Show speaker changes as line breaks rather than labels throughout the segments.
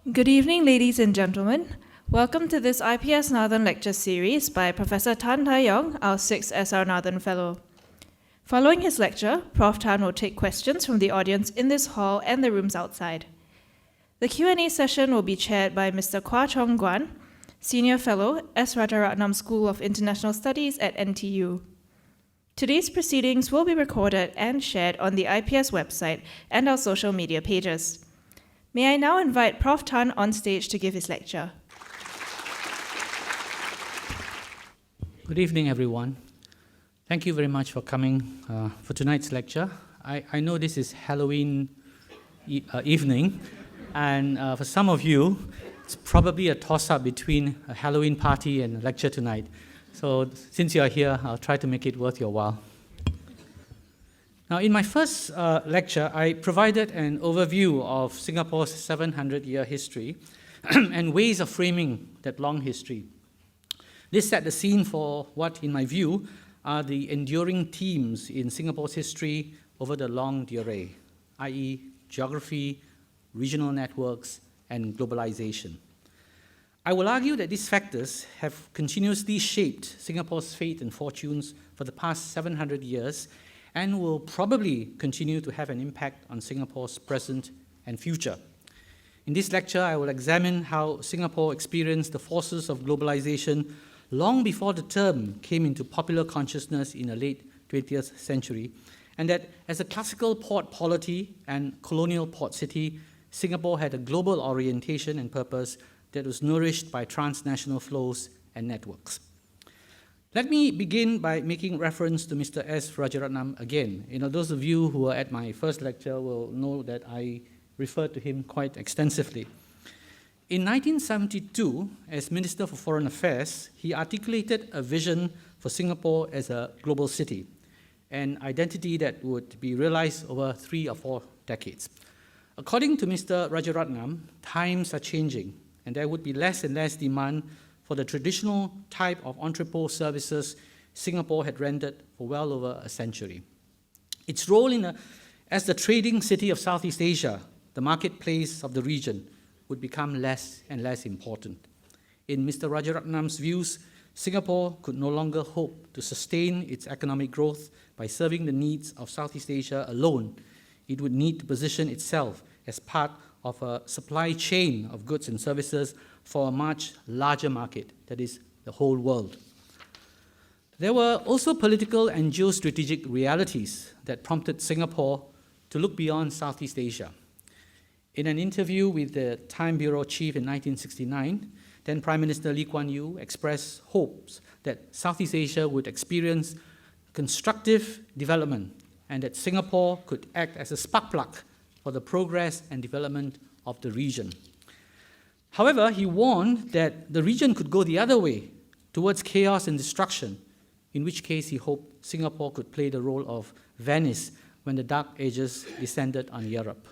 Good evening, ladies and gentlemen. Welcome to this IPS-Nathan lecture series by Professor Tan Tai Yong, our 6th SR Nathan Fellow. Following his lecture, Prof. Tan will take questions from the audience in this hall and the rooms outside. The Q&A session will be chaired by Mr. Chong Guan, Senior Fellow, S. Rajaratnam School of International Studies at NTU. Today's proceedings will be recorded and shared on the IPS website and our social media pages. May I now invite Prof. Tan on stage to give his lecture.
Good evening, everyone. Thank you very much for coming for tonight's lecture. I know this is Halloween evening, and for some of you, it's probably a toss-up between a Halloween party and a lecture tonight. So since you're here, I'll try to make it worth your while. Now, in my first lecture, I provided an overview of Singapore's 700-year history and ways of framing that long history. This set the scene for what, in my view, are the enduring themes in Singapore's history over the longue durée, i.e. geography, regional networks, and globalization. I will argue that these factors have continuously shaped Singapore's fate and fortunes for the past 700 years and will probably continue to have an impact on Singapore's present and future. In this lecture, I will examine how Singapore experienced the forces of globalization long before the term came into popular consciousness in the late 20th century, and that as a classical port polity and colonial port city, Singapore had a global orientation and purpose that was nourished by transnational flows and networks. Let me begin by making reference to Mr. S. Rajaratnam again. Those of you who were at my first lecture will know that I referred to him quite extensively. In 1972, as Minister for Foreign Affairs, he articulated a vision for Singapore as a global city, an identity that would be realized over 3 or 4 decades. According to Mr. Rajaratnam, times are changing, and there would be less and less demand for the traditional type of entrepot services Singapore had rendered for well over a century. Its role as the trading city of Southeast Asia, the marketplace of the region, would become less and less important. In Mr. Rajaratnam's views, Singapore could no longer hope to sustain its economic growth by serving the needs of Southeast Asia alone. It would need to position itself as part of a supply chain of goods and services for a much larger market, that is, the whole world. There were also political and geostrategic realities that prompted Singapore to look beyond Southeast Asia. In an interview with the Time Bureau chief in 1969, then Prime Minister Lee Kuan Yew expressed hopes that Southeast Asia would experience constructive development and that Singapore could act as a spark plug for the progress and development of the region. However, he warned that the region could go the other way, towards chaos and destruction, in which case he hoped Singapore could play the role of Venice when the Dark Ages descended on Europe.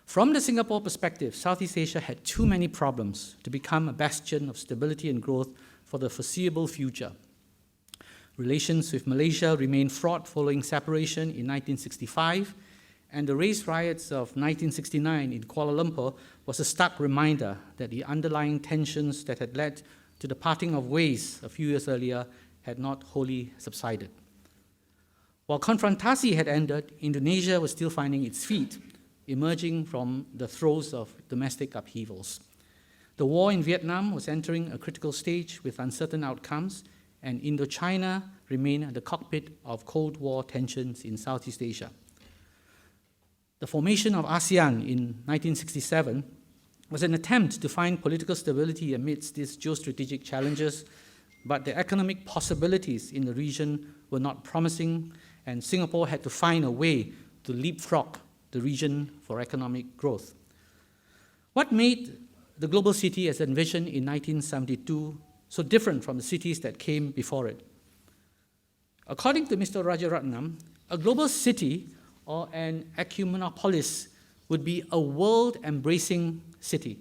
From the Singapore perspective, Southeast Asia had too many problems to become a bastion of stability and growth for the foreseeable future. Relations with Malaysia remained fraught following separation in 1965, and the race riots of 1969 in Kuala Lumpur was a stark reminder that the underlying tensions that had led to the parting of ways a few years earlier had not wholly subsided. While confrontasi had ended, Indonesia was still finding its feet, emerging from the throes of domestic upheavals. The war in Vietnam was entering a critical stage with uncertain outcomes, and Indochina remained at the cockpit of Cold War tensions in Southeast Asia. The formation of ASEAN in 1967 was an attempt to find political stability amidst these geostrategic challenges, but the economic possibilities in the region were not promising, and Singapore had to find a way to leapfrog the region for economic growth. What made the global city as envisioned in 1972 so different from the cities that came before it? According to Mr. Rajaratnam, a global city or an ecumenopolis would be a world-embracing city.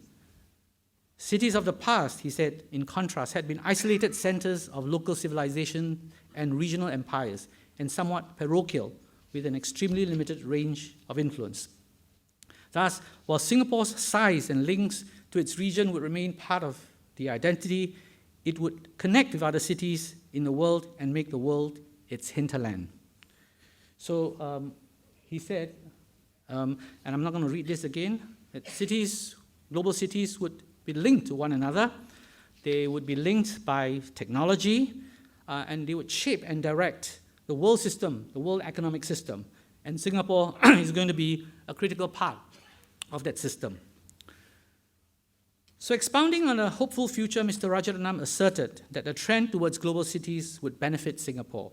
Cities of the past, he said, in contrast, had been isolated centers of local civilization and regional empires, and somewhat parochial, with an extremely limited range of influence. Thus, while Singapore's size and links to its region would remain part of the identity, it would connect with other cities in the world and make the world its hinterland. So he said, and I'm not going to read this again, that cities, global cities would be linked to one another. They would be linked by technology, and they would shape and direct the world system, the world economic system. And Singapore is going to be a critical part of that system. So expounding on a hopeful future, Mr. Rajaratnam asserted that the trend towards global cities would benefit Singapore.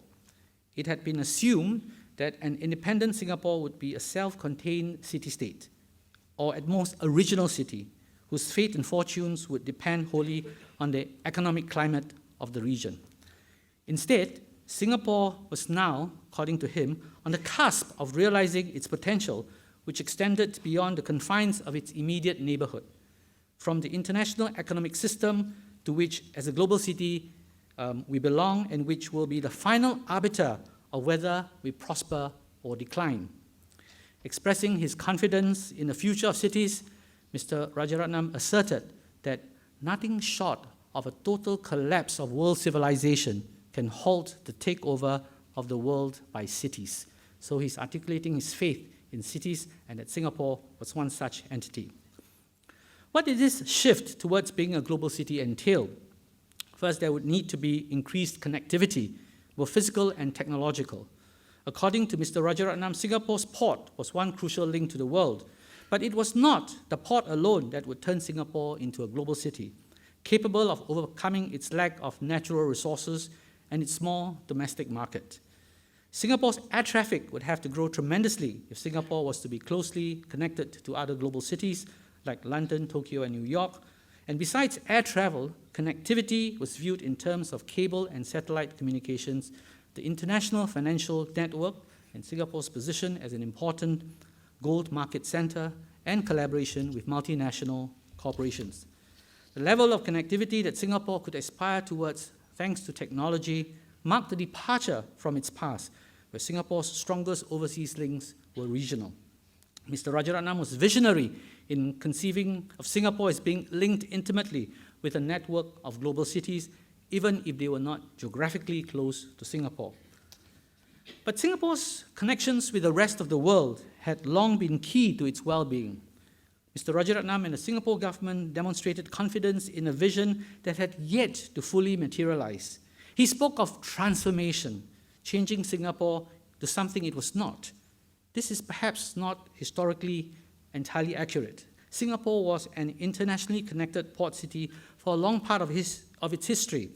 It had been assumed that an independent Singapore would be a self-contained city-state, or at most a regional city, whose fate and fortunes would depend wholly on the economic climate of the region. Instead, Singapore was now, according to him, on the cusp of realizing its potential, which extended beyond the confines of its immediate neighborhood, from the international economic system to which, as a global city, we belong, and which will be the final arbiter of whether we prosper or decline. Expressing his confidence in the future of cities, Mr. Rajaratnam asserted that nothing short of a total collapse of world civilization can halt the takeover of the world by cities. So he's articulating his faith in cities, and that Singapore was one such entity. What did this shift towards being a global city entail? First, there would need to be increased connectivity, both physical and technological. According to Mr. Rajaratnam, Singapore's port was one crucial link to the world, but it was not the port alone that would turn Singapore into a global city, capable of overcoming its lack of natural resources and its small domestic market. Singapore's air traffic would have to grow tremendously if Singapore was to be closely connected to other global cities like London, Tokyo, and New York. And besides air travel, connectivity was viewed in terms of cable and satellite communications, the international financial network, and Singapore's position as an important gold market center, and collaboration with multinational corporations. The level of connectivity that Singapore could aspire towards, thanks to technology, marked a departure from its past, where Singapore's strongest overseas links were regional. Mr. Rajaratnam was visionary in conceiving of Singapore as being linked intimately with a network of global cities, even if they were not geographically close to Singapore. But Singapore's connections with the rest of the world had long been key to its well-being. Mr. Rajaratnam and the Singapore government demonstrated confidence in a vision that had yet to fully materialize. He spoke of transformation, changing Singapore to something it was not. This is perhaps not historically entirely accurate. Singapore was an internationally connected port city for a long part of its history.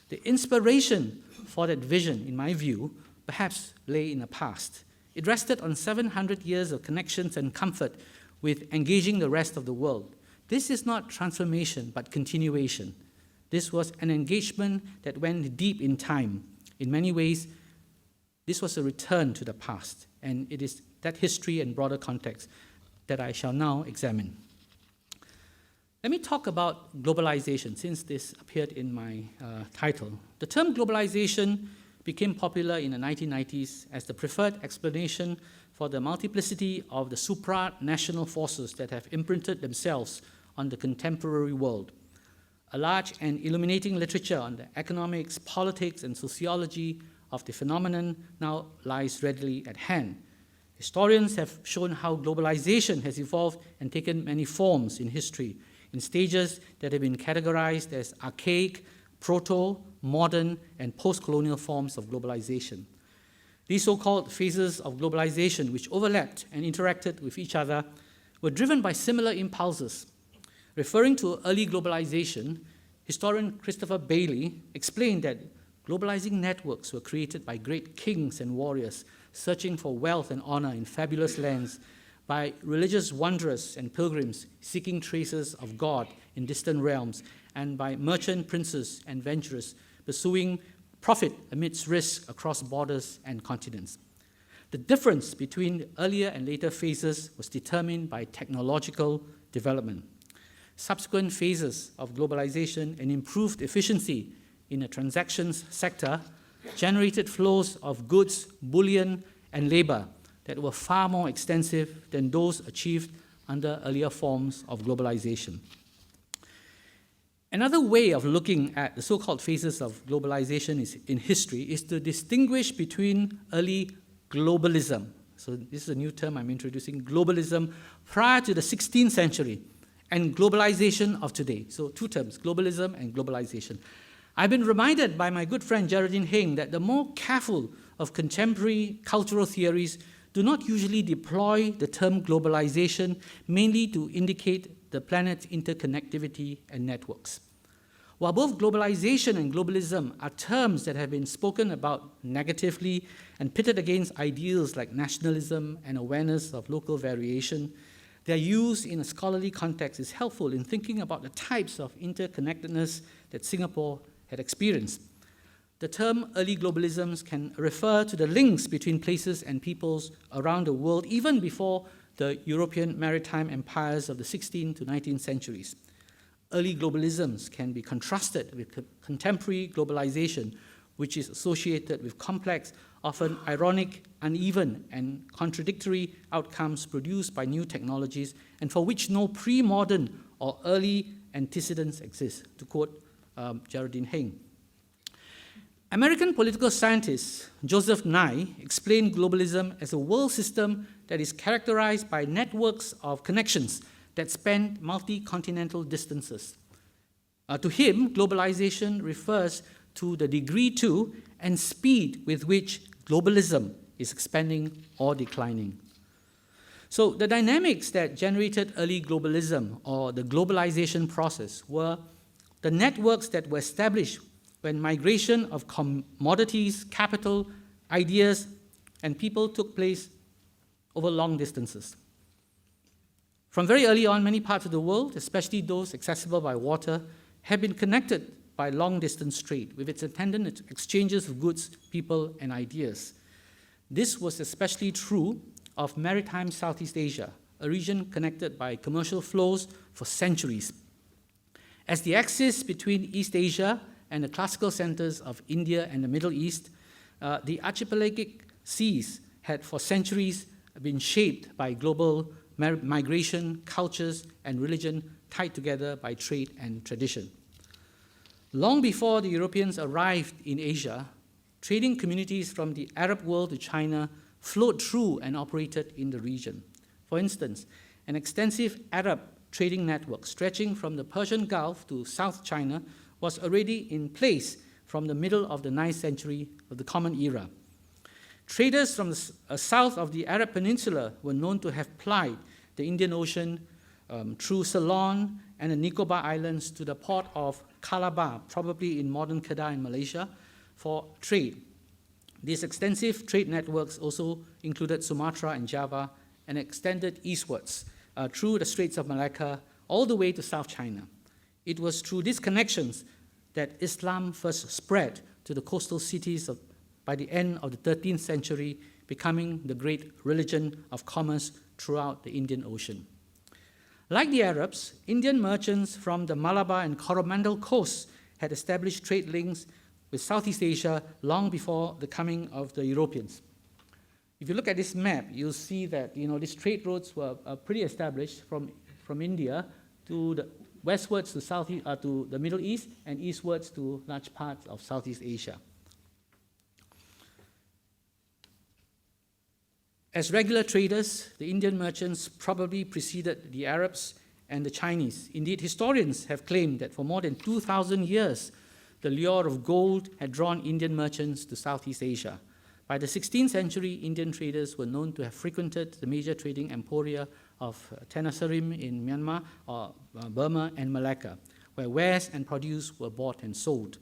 The inspiration for that vision, in my view, perhaps lay in the past. It rested on 700 years of connections and comfort with engaging the rest of the world. This is not transformation, but continuation. This was an engagement that went deep in time. In many ways, this was a return to the past, and it is that history and broader context that I shall now examine. Let me talk about globalization, since this appeared in my title. The term globalization became popular in the 1990s as the preferred explanation for the multiplicity of the supranational forces that have imprinted themselves on the contemporary world. A large and illuminating literature on the economics, politics, and sociology of the phenomenon now lies readily at hand. Historians have shown how globalization has evolved and taken many forms in history, in stages that have been categorized as archaic, proto, modern, and post-colonial forms of globalization. These so-called phases of globalization, which overlapped and interacted with each other, were driven by similar impulses. Referring to early globalization, historian Christopher Bailey explained that globalizing networks were created by great kings and warriors searching for wealth and honor in fabulous lands, by religious wanderers and pilgrims seeking traces of God in distant realms, and by merchant princes and venturers pursuing profit amidst risk across borders and continents. The difference between the earlier and later phases was determined by technological development. Subsequent phases of globalization and improved efficiency in the transactions sector generated flows of goods, bullion, and labor that were far more extensive than those achieved under earlier forms of globalization. Another way of looking at the so-called phases of globalization in history is to distinguish between early globalism. So this is a new term I'm introducing, globalism prior to the 16th century and globalization of today. So two terms, globalism and globalization. I've been reminded by my good friend Geraldine Heng that the more careful of contemporary cultural theories do not usually deploy the term globalization mainly to indicate the planet's interconnectivity and networks. While both globalization and globalism are terms that have been spoken about negatively and pitted against ideals like nationalism and awareness of local variation, their use in a scholarly context is helpful in thinking about the types of interconnectedness that Singapore had experienced. The term early globalisms can refer to the links between places and peoples around the world even before the European maritime empires of the 16th to 19th centuries. Early globalisms can be contrasted with contemporary globalization, which is associated with complex, often ironic, uneven, and contradictory outcomes produced by new technologies and for which no pre-modern or early antecedents exist, to quote Geraldine Heng. American political scientist Joseph Nye explained globalism as a world system that is characterized by networks of connections that span multi-continental distances. To him, globalization refers to the degree to and speed with which globalism is expanding or declining. So the dynamics that generated early globalism or the globalization process were the networks that were established when migration of commodities, capital, ideas, and people took place over long distances. From very early on, many parts of the world, especially those accessible by water, have been connected by long-distance trade, with its attendant exchanges of goods, people, and ideas. This was especially true of maritime Southeast Asia, a region connected by commercial flows for centuries. As the axis between East Asia and the classical centers of India and the Middle East, the archipelagic seas had for centuries been shaped by global migration, cultures, and religion tied together by trade and tradition. Long before the Europeans arrived in Asia, trading communities from the Arab world to China flowed through and operated in the region. For instance, an extensive Arab trading network stretching from the Persian Gulf to South China was already in place from the middle of the 9th century of the Common Era. Traders from the south of the Arab Peninsula were known to have plied the Indian Ocean through Ceylon and the Nicobar Islands to the port of Calabar, probably in modern Kedah in Malaysia, for trade. These extensive trade networks also included Sumatra and Java and extended eastwards through the Straits of Malacca all the way to South China. It was through these connections that Islam first spread to the coastal cities by the end of the 13th century, becoming the great religion of commerce throughout the Indian Ocean. Like the Arabs, Indian merchants from the Malabar and Coromandel coasts had established trade links with Southeast Asia long before the coming of the Europeans. If you look at this map, you'll see that these trade routes were pretty established from India to the westwards to the Middle East and eastwards to large parts of Southeast Asia. As regular traders, the Indian merchants probably preceded the Arabs and the Chinese. Indeed, historians have claimed that for more than 2,000 years, the lure of gold had drawn Indian merchants to Southeast Asia. By the 16th century, Indian traders were known to have frequented the major trading emporia of Tenasserim in Myanmar, or Burma, and Malacca, where wares and produce were bought and sold.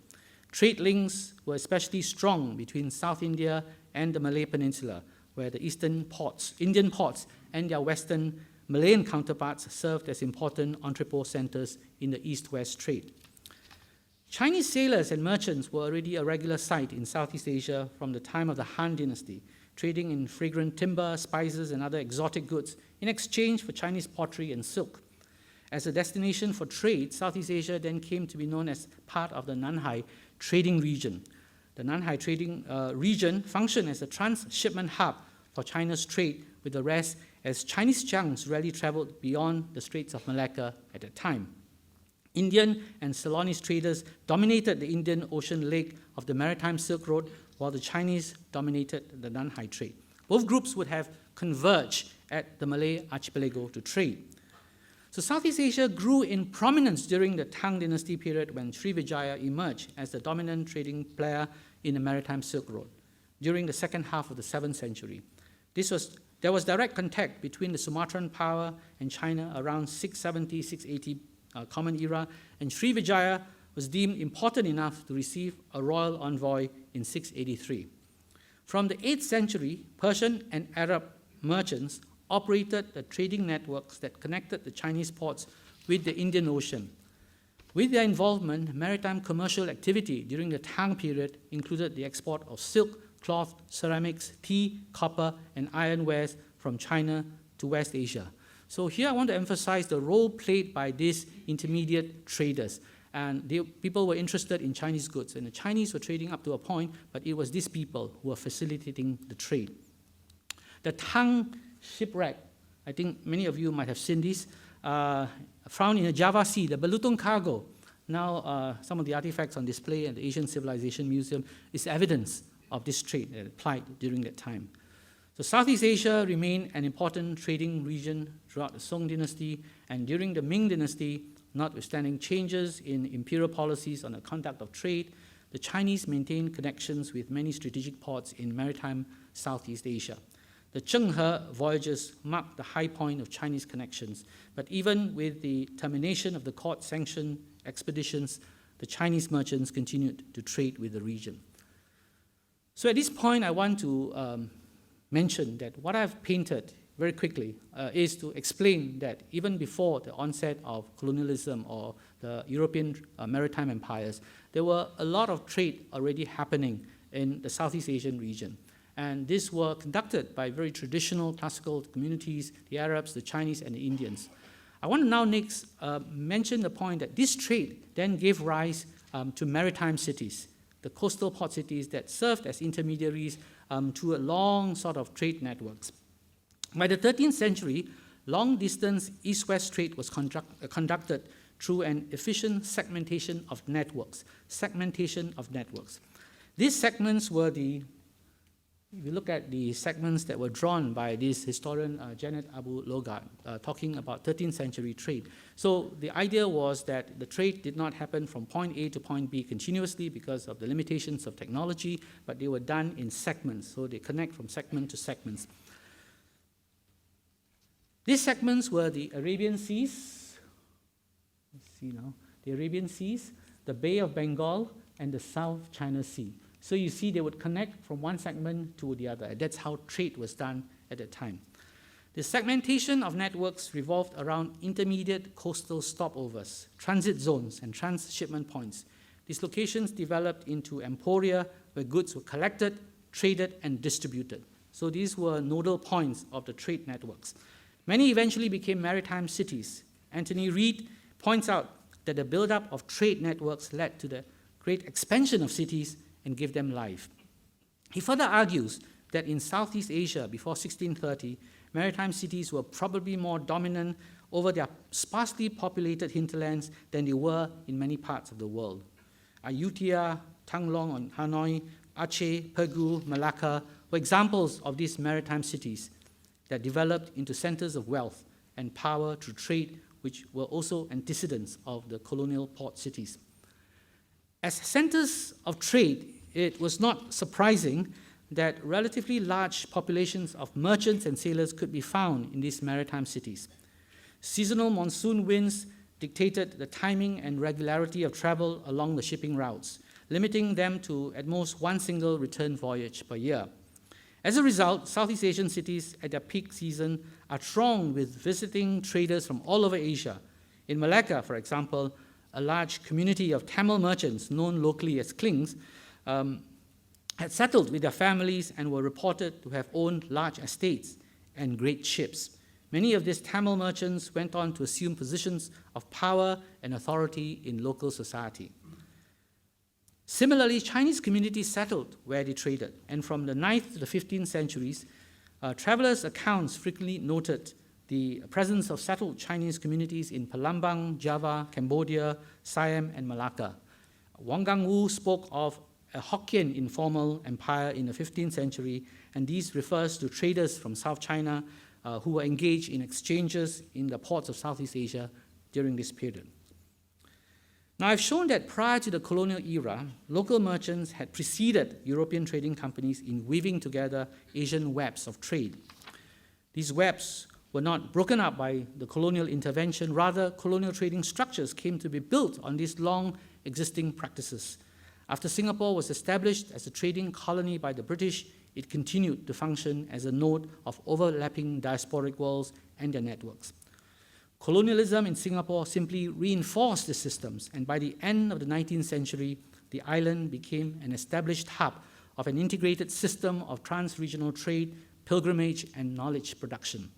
Trade links were especially strong between South India and the Malay Peninsula, where the Indian ports and their western Malayan counterparts served as important entrepot centers in the east-west trade. Chinese sailors and merchants were already a regular sight in Southeast Asia from the time of the Han Dynasty, trading in fragrant timber, spices, and other exotic goods in exchange for Chinese pottery and silk. As a destination for trade, Southeast Asia then came to be known as part of the Nanhai trading region. The Nanhai trading region functioned as a transshipment hub for China's trade with the West as Chinese junks rarely traveled beyond the Straits of Malacca at that time. Indian and Ceylonese traders dominated the Indian Ocean leg of the maritime Silk Road, while the Chinese dominated the Nanhai trade. Both groups would have converged at the Malay archipelago to trade. So Southeast Asia grew in prominence during the Tang dynasty period when Srivijaya emerged as the dominant trading player in the maritime Silk Road during the second half of the 7th century. There was direct contact between the Sumatran power and China around 670, 680 Common Era, and Srivijaya was deemed important enough to receive a royal envoy in 683. From the 8th century, Persian and Arab merchants operated the trading networks that connected the Chinese ports with the Indian Ocean. With their involvement, maritime commercial activity during the Tang period included the export of silk, cloth, ceramics, tea, copper, and ironwares from China to West Asia. So here I want to emphasize the role played by these intermediate traders. And people were interested in Chinese goods, and the Chinese were trading up to a point, but it was these people who were facilitating the trade. The Tang shipwreck, I think many of you might have seen this, found in the Java Sea, the Belutong cargo. Now, some of the artifacts on display at the Asian Civilization Museum is evidence of this trade that applied during that time. So Southeast Asia remained an important trading region throughout the Song dynasty, and during the Ming dynasty, notwithstanding changes in imperial policies on the conduct of trade, the Chinese maintained connections with many strategic ports in maritime Southeast Asia. The Zhenghe voyages marked the high point of Chinese connections, but even with the termination of the court-sanctioned expeditions, the Chinese merchants continued to trade with the region. So at this point, I want to mention that what I've painted very quickly is to explain that even before the onset of colonialism or the European maritime empires, there were a lot of trade already happening in the Southeast Asian region. And these were conducted by very traditional classical communities, the Arabs, the Chinese, and the Indians. I want to now next mention the point that this trade then gave rise to maritime cities, the coastal port cities that served as intermediaries to a long sort of trade networks. By the 13th century, long-distance east-west trade was conducted through an efficient segmentation of networks. These segments were if you look at the segments that were drawn by this historian, Janet Abu Loga, talking about 13th century trade. So the idea was that the trade did not happen from point A to point B continuously because of the limitations of technology, but they were done in segments, so they connect from segment to segments. These segments were the Arabian Seas, the Arabian Seas, the Bay of Bengal, and the South China Sea. So you see they would connect from one segment to the other. That's how trade was done at that time. The segmentation of networks revolved around intermediate coastal stopovers, transit zones, and transshipment points. These locations developed into emporia where goods were collected, traded, and distributed. So these were nodal points of the trade networks. Many eventually became maritime cities. Anthony Reid points out that the buildup of trade networks led to the great expansion of cities and give them life. He further argues that in Southeast Asia before 1630, maritime cities were probably more dominant over their sparsely populated hinterlands than they were in many parts of the world. Ayutthaya, Tanglong on Hanoi, Aceh, Pegu, Malacca were examples of these maritime cities that developed into centers of wealth and power through trade, which were also antecedents of the colonial port cities. As centers of trade, it was not surprising that relatively large populations of merchants and sailors could be found in these maritime cities. Seasonal monsoon winds dictated the timing and regularity of travel along the shipping routes, limiting them to at most one single return voyage per year. As a result, Southeast Asian cities at their peak season are thronged with visiting traders from all over Asia. In Malacca, for example, a large community of Tamil merchants, known locally as Klings, had settled with their families and were reported to have owned large estates and great ships. Many of these Tamil merchants went on to assume positions of power and authority in local society. Similarly, Chinese communities settled where they traded, and from the 9th to the 15th centuries, Travelers' accounts frequently noted the presence of settled Chinese communities in Palembang, Java, Cambodia, Siam, and Malacca. Wang Gangwu spoke of a Hokkien informal empire in the 15th century, and this refers to traders from South China who were engaged in exchanges in the ports of Southeast Asia during this period. Now, I've shown that prior to the colonial era, local merchants had preceded European trading companies in weaving together Asian webs of trade. These webs were not broken up by the colonial intervention, rather, colonial trading structures came to be built on these long existing practices. After Singapore was established as a trading colony by the British, it continued to function as a node of overlapping diasporic worlds and their networks. Colonialism in Singapore simply reinforced the systems, and by the end of the 19th century, the island became an established hub of an integrated system of trans-regional trade, pilgrimage, and knowledge production.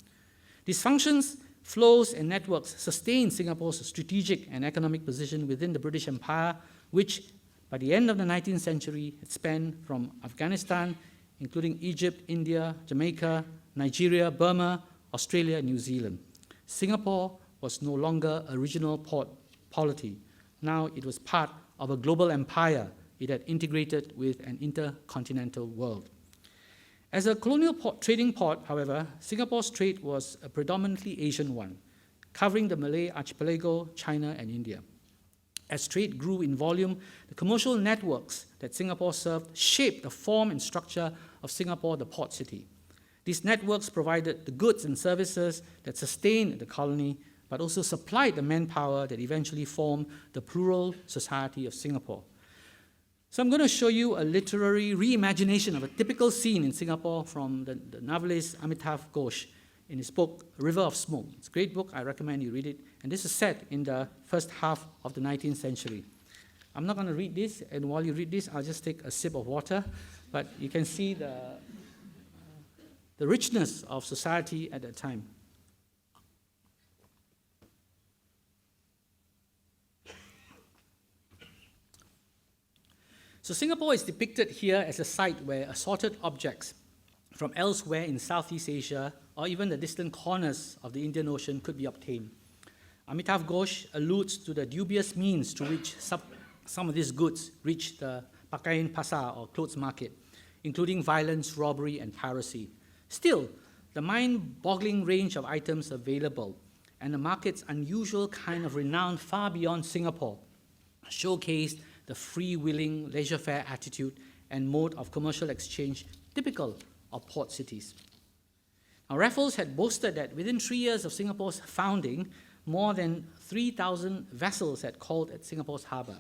These functions, flows, and networks sustained Singapore's strategic and economic position within the British Empire, which, by the end of the 19th century, had spanned from Afghanistan, including Egypt, India, Jamaica, Nigeria, Burma, Australia, and New Zealand. Singapore was no longer a regional port polity. Now it was part of a global empire it had integrated with an intercontinental world. As a colonial trading port, however, Singapore's trade was a predominantly Asian one, covering the Malay archipelago, China, and India. As trade grew in volume, the commercial networks that Singapore served shaped the form and structure of Singapore, the port city. These networks provided the goods and services that sustained the colony, but also supplied the manpower that eventually formed the plural society of Singapore. So I'm going to show you a literary reimagination of a typical scene in Singapore from the novelist Amitav Ghosh in his book, River of Smoke. It's a great book. I recommend you read it. And this is set in the first half of the 19th century. I'm not going to read this, and while you read this, I'll just take a sip of water. But you can see the richness of society at that time. So Singapore is depicted here as a site where assorted objects from elsewhere in Southeast Asia or even the distant corners of the Indian Ocean could be obtained. Amitav Ghosh alludes to the dubious means to which some of these goods reach the Pakaian Pasar or clothes market, including violence, robbery, and piracy. Still, the mind-boggling range of items available and the market's unusual kind of renown far beyond Singapore showcased the free-willing, laissez-faire attitude and mode of commercial exchange typical of port cities. Now, Raffles had boasted that within 3 years of Singapore's founding, more than 3,000 vessels had called at Singapore's harbour.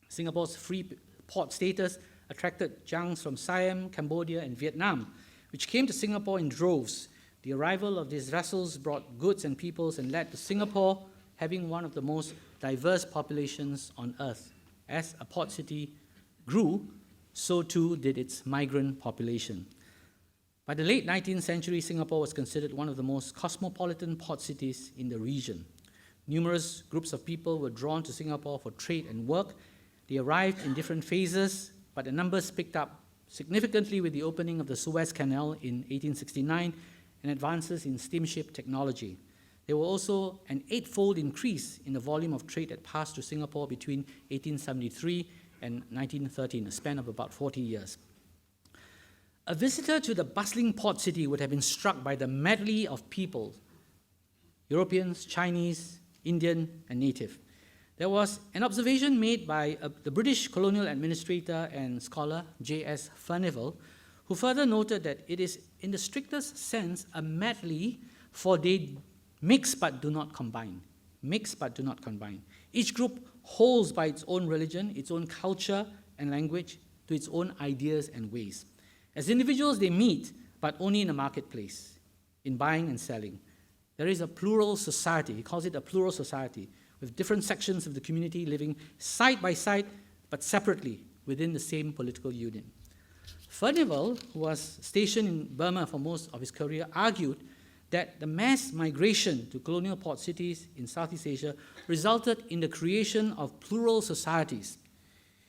Singapore's free port status attracted junks from Siam, Cambodia, and Vietnam, which came to Singapore in droves. The arrival of these vessels brought goods and peoples and led to Singapore having one of the most diverse populations on earth. As a port city grew, so too did its migrant population. By the late 19th century, Singapore was considered one of the most cosmopolitan port cities in the region. Numerous groups of people were drawn to Singapore for trade and work. They arrived in different phases, but the numbers picked up significantly with the opening of the Suez Canal in 1869 and advances in steamship technology. There was also an 8-fold increase in the volume of trade that passed through Singapore between 1873 and 1913, a span of about 40 years. A visitor to the bustling port city would have been struck by the medley of people, Europeans, Chinese, Indian, and native. There was an observation made by the British colonial administrator and scholar J.S. Furnivall, who further noted that it is, in the strictest sense, a medley, for they mix but do not combine. Mix but do not combine. Each group holds by its own religion, its own culture and language, to its own ideas and ways. As individuals, they meet, but only in a marketplace, in buying and selling. There is a plural society. He calls it a plural society, with different sections of the community living side by side, but separately within the same political union. Furnivall, who was stationed in Burma for most of his career, argued that the mass migration to colonial port cities in Southeast Asia resulted in the creation of plural societies.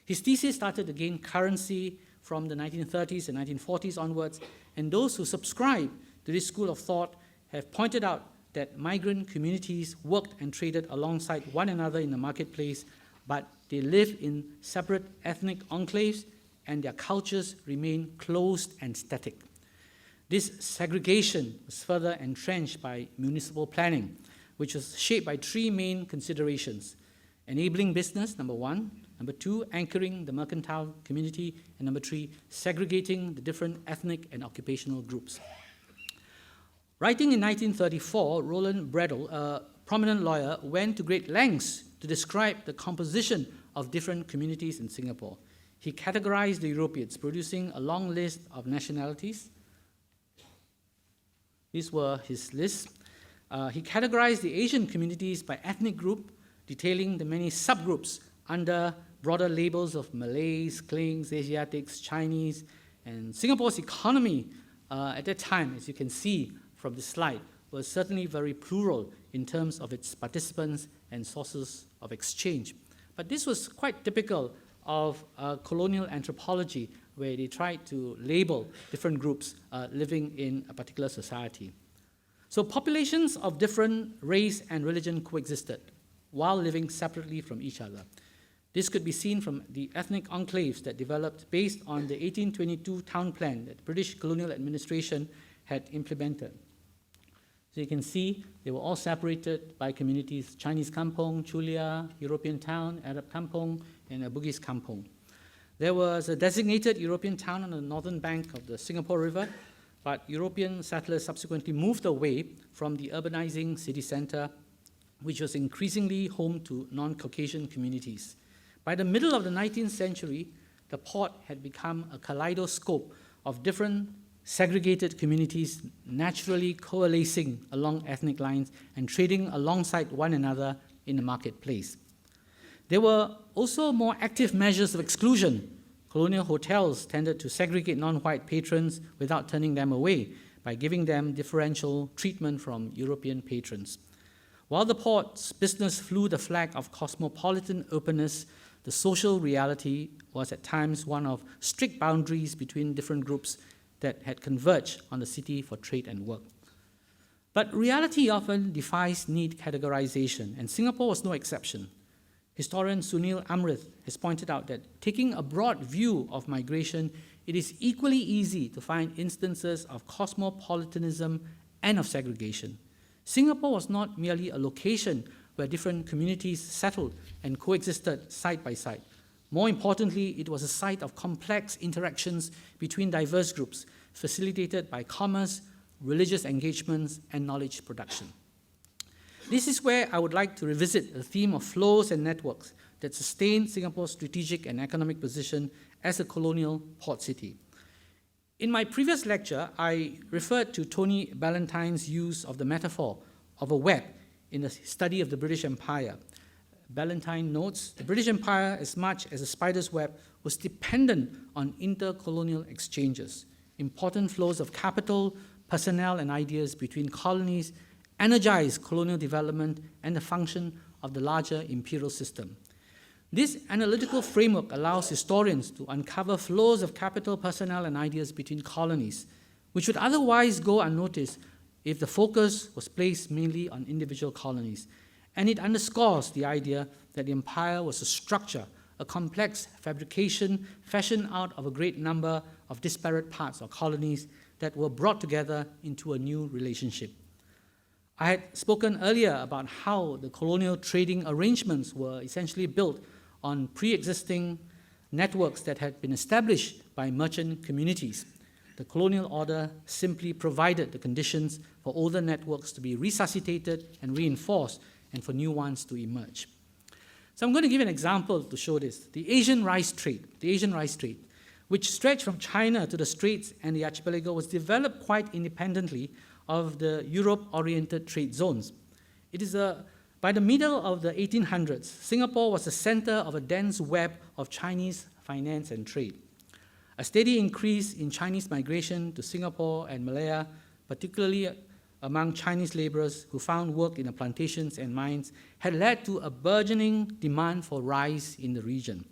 His thesis started to gain currency from the 1930s and 1940s onwards, and those who subscribe to this school of thought have pointed out that migrant communities worked and traded alongside one another in the marketplace, but they live in separate ethnic enclaves and their cultures remain closed and static. This segregation was further entrenched by municipal planning, which was shaped by three main considerations: enabling business, number one; number two, anchoring the mercantile community; and number three, segregating the different ethnic and occupational groups. Writing in 1934, Roland Bredel, a prominent lawyer, went to great lengths to describe the composition of different communities in Singapore. He categorized the Europeans, producing a long list of nationalities. These were his lists. He categorized the Asian communities by ethnic group, detailing the many subgroups under broader labels of Malays, Klings, Asiatics, Chinese. And Singapore's economy at that time, as you can see from this slide, was certainly very plural in terms of its participants and sources of exchange. But this was quite typical of colonial anthropology, where they tried to label different groups living in a particular society. So populations of different race and religion coexisted while living separately from each other. This could be seen from the ethnic enclaves that developed based on the 1822 town plan that the British colonial administration had implemented. So you can see they were all separated by communities: Chinese kampong, Chulia, European town, Arab kampong, and a Bugis kampong. There was a designated European town on the northern bank of the Singapore River, but European settlers subsequently moved away from the urbanizing city center, which was increasingly home to non-Caucasian communities. By the middle of the 19th century, the port had become a kaleidoscope of different segregated communities naturally coalescing along ethnic lines and trading alongside one another in the marketplace. There were also more active measures of exclusion. Colonial hotels tended to segregate non-white patrons without turning them away by giving them differential treatment from European patrons. While the port's business flew the flag of cosmopolitan openness, the social reality was at times one of strict boundaries between different groups that had converged on the city for trade and work. But reality often defies neat categorization, and Singapore was no exception. Historian Sunil Amrith has pointed out that taking a broad view of migration, it is equally easy to find instances of cosmopolitanism and of segregation. Singapore was not merely a location where different communities settled and coexisted side by side. More importantly, it was a site of complex interactions between diverse groups, facilitated by commerce, religious engagements, and knowledge production. This is where I would like to revisit the theme of flows and networks that sustained Singapore's strategic and economic position as a colonial port city. In my previous lecture, I referred to Tony Ballantyne's use of the metaphor of a web in the study of the British Empire. Ballantyne notes, the British Empire, as much as a spider's web, was dependent on intercolonial exchanges. Important flows of capital, personnel, and ideas between colonies energized colonial development and the function of the larger imperial system. This analytical framework allows historians to uncover flows of capital, personnel, and ideas between colonies, which would otherwise go unnoticed if the focus was placed mainly on individual colonies. And it underscores the idea that the empire was a structure, a complex fabrication fashioned out of a great number of disparate parts or colonies that were brought together into a new relationship. I had spoken earlier about how the colonial trading arrangements were essentially built on pre-existing networks that had been established by merchant communities. The colonial order simply provided the conditions for older networks to be resuscitated and reinforced, and for new ones to emerge. So I'm going to give an example to show this. The Asian rice trade, which stretched from China to the Straits and the archipelago, was developed quite independently of the Europe-oriented trade zones. It is by the middle of the 1800s, Singapore was the center of a dense web of Chinese finance and trade. A steady increase in Chinese migration to Singapore and Malaya, particularly among Chinese laborers who found work in the plantations and mines, had led to a burgeoning demand for rice in the region.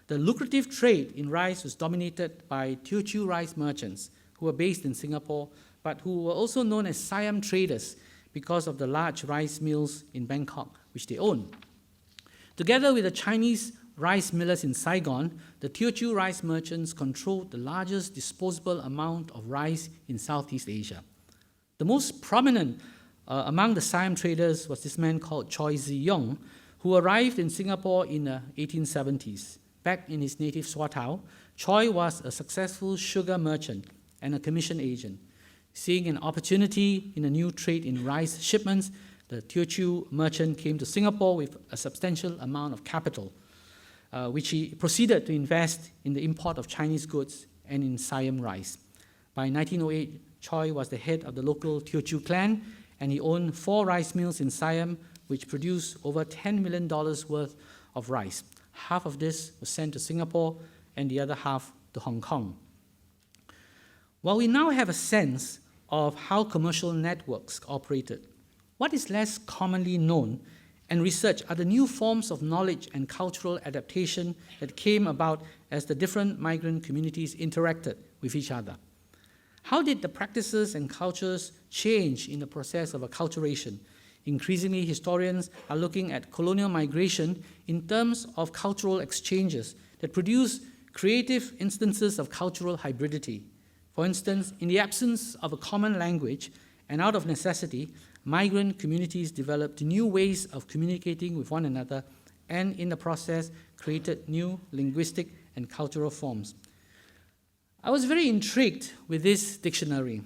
The lucrative trade in rice was dominated by Teochew rice merchants, who were based in Singapore, but who were also known as Siam traders because of the large rice mills in Bangkok, which they owned. Together with the Chinese rice millers in Saigon, the Teochew rice merchants controlled the largest disposable amount of rice in Southeast Asia. The most prominent among the Siam traders was this man called Yong, who arrived in Singapore in the 1870s. Back in his native Swatow, Choi was a successful sugar merchant and a commission agent. Seeing an opportunity in a new trade in rice shipments, the Teochew merchant came to Singapore with a substantial amount of capital, which he proceeded to invest in the import of Chinese goods and in Siam rice. By 1908, Choi was the head of the local Teochew clan, and he owned 4 rice mills in Siam, which produced over $10 million worth of rice. Half of this was sent to Singapore, and the other half to Hong Kong. While we now have a sense of how commercial networks operated, what is less commonly known and researched are the new forms of knowledge and cultural adaptation that came about as the different migrant communities interacted with each other. How did the practices and cultures change in the process of acculturation? Increasingly, historians are looking at colonial migration in terms of cultural exchanges that produce creative instances of cultural hybridity. For instance, in the absence of a common language and out of necessity, migrant communities developed new ways of communicating with one another and in the process created new linguistic and cultural forms. I was very intrigued with this dictionary.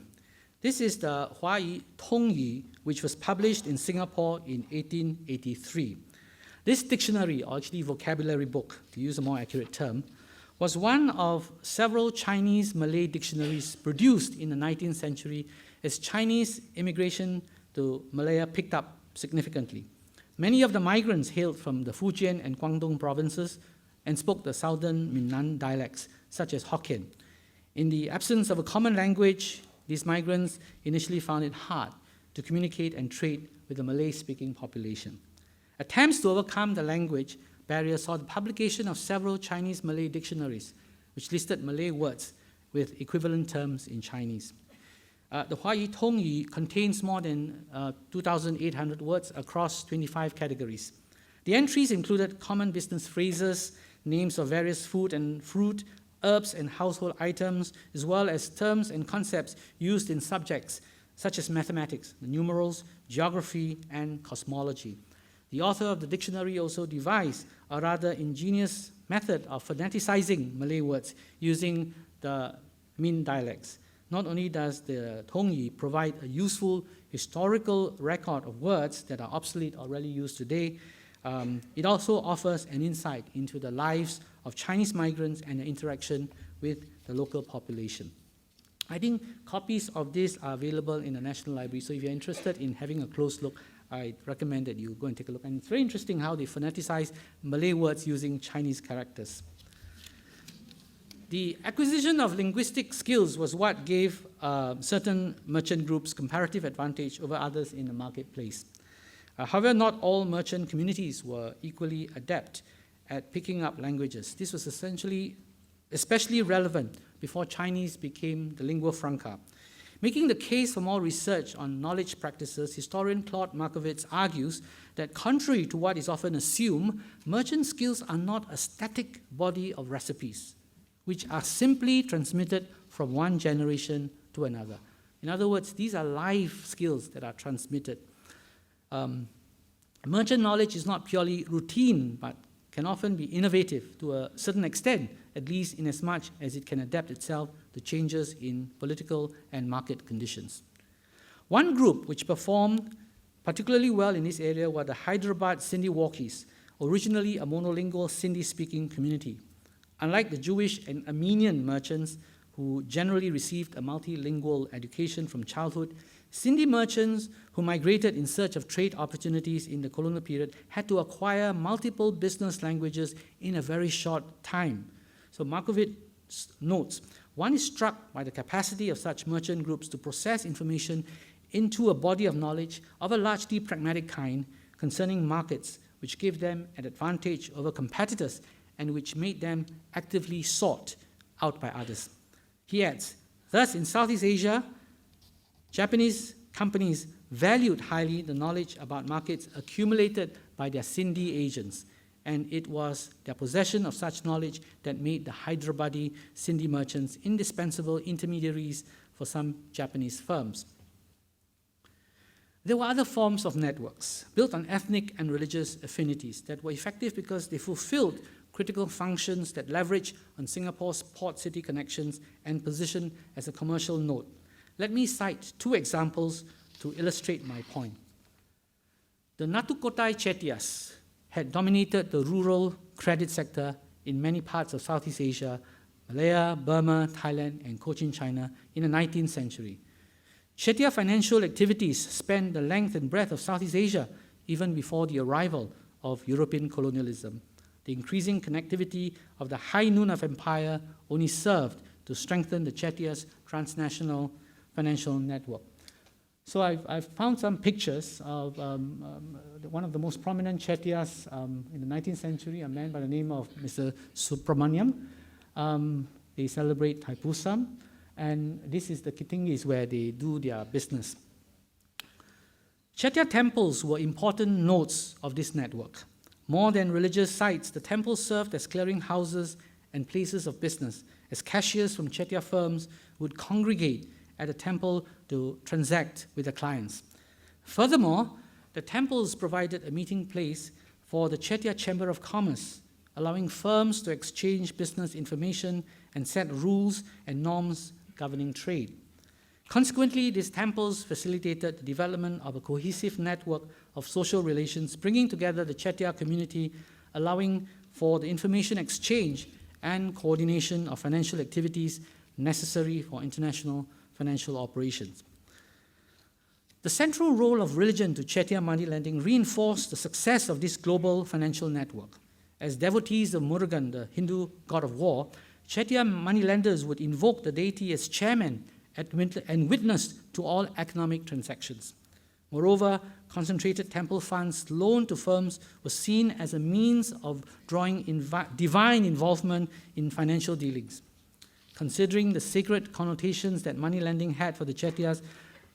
This is the Hua-Yi Tong-Yi, which was published in Singapore in 1883. This dictionary, or actually vocabulary book, to use a more accurate term, was one of several Chinese Malay dictionaries produced in the 19th century as Chinese immigration to Malaya picked up significantly. Many of the migrants hailed from the Fujian and Guangdong provinces and spoke the southern Minnan dialects, such as Hokkien. In the absence of a common language, these migrants initially found it hard to communicate and trade with the Malay-speaking population. Attempts to overcome the language barrier saw the publication of several Chinese Malay dictionaries, which listed Malay words with equivalent terms in Chinese. The Hua-Yi Tong-Yi contains more than 2,800 words across 25 categories. The entries included common business phrases, names of various food and fruit, herbs and household items, as well as terms and concepts used in subjects such as mathematics, numerals, geography, and cosmology. The author of the dictionary also devised a rather ingenious method of phoneticizing Malay words using the Min dialects. Not only does the Tong-Yi provide a useful historical record of words that are obsolete or rarely used today, it also offers an insight into the lives of Chinese migrants and their interaction with the local population. I think copies of this are available in the National Library, so if you're interested in having a close look, I recommend that you go and take a look. And it's very interesting how they phoneticize Malay words using Chinese characters. The acquisition of linguistic skills was what gave certain merchant groups comparative advantage over others in the marketplace. However, not all merchant communities were equally adept at picking up languages. This was especially relevant before Chinese became the lingua franca. Making the case for more research on knowledge practices, historian Claude Markowitz argues that contrary to what is often assumed, merchant skills are not a static body of recipes, which are simply transmitted from one generation to another. In other words, these are life skills that are transmitted. Merchant knowledge is not purely routine, but can often be innovative to a certain extent, at least in as much as it can adapt itself to changes in political and market conditions. One group which performed particularly well in this area were the Hyderabad Sindhi Walkies, originally a monolingual Sindhi-speaking community. Unlike the Jewish and Armenian merchants, who generally received a multilingual education from childhood, Sindhi merchants who migrated in search of trade opportunities in the colonial period had to acquire multiple business languages in a very short time. So Markowitz notes, one is struck by the capacity of such merchant groups to process information into a body of knowledge of a largely pragmatic kind concerning markets, which gave them an advantage over competitors and which made them actively sought out by others. He adds, Thus, in Southeast Asia, Japanese companies valued highly the knowledge about markets accumulated by their Sindhi agents, and it was their possession of such knowledge that made the Hyderabadi Sindhi merchants indispensable intermediaries for some Japanese firms. There were other forms of networks built on ethnic and religious affinities that were effective because they fulfilled critical functions that leverage on Singapore's port city connections and position as a commercial node. Let me cite two examples to illustrate my point. The Natukotai Chettiars had dominated the rural credit sector in many parts of Southeast Asia, Malaya, Burma, Thailand, and Cochin China in the 19th century. Chettiar financial activities spanned the length and breadth of Southeast Asia even before the arrival of European colonialism. The increasing connectivity of the high noon of empire only served to strengthen the Chettiars' transnational financial network. So I've found some pictures of one of the most prominent Chettiars in the 19th century, a man by the name of Mr. Subramaniam. They celebrate Thaipusam, and this is the Kitingis where they do their business. Chettiar temples were important nodes of this network. More than religious sites, the temples served as clearing houses and places of business, as cashiers from Chettiar firms would congregate at the temple to transact with their clients. Furthermore, the temples provided a meeting place for the Chettiar Chamber of Commerce, allowing firms to exchange business information and set rules and norms governing trade. Consequently, these temples facilitated the development of a cohesive network of social relations, bringing together the Chettiar community, allowing for the information exchange and coordination of financial activities necessary for international financial operations. The central role of religion to Chettiar moneylending reinforced the success of this global financial network. As devotees of Murugan, the Hindu god of war, Chettiar moneylenders would invoke the deity as chairman and witness to all economic transactions. Moreover, concentrated temple funds loaned to firms were seen as a means of drawing divine involvement in financial dealings. Considering the sacred connotations that moneylending had for the Chettiars,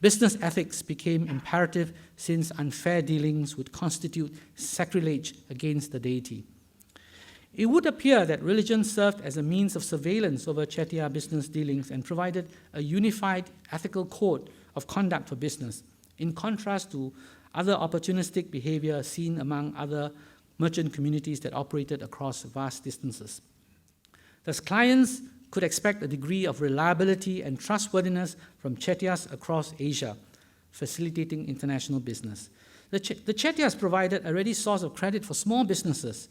business ethics became imperative since unfair dealings would constitute sacrilege against the deity. It would appear that religion served as a means of surveillance over Chettiar business dealings and provided a unified ethical code of conduct for business, in contrast to other opportunistic behavior seen among other merchant communities that operated across vast distances. Thus, clients could expect a degree of reliability and trustworthiness from Chettiars across Asia, facilitating international business. The Chettiars provided a ready source of credit for small businesses,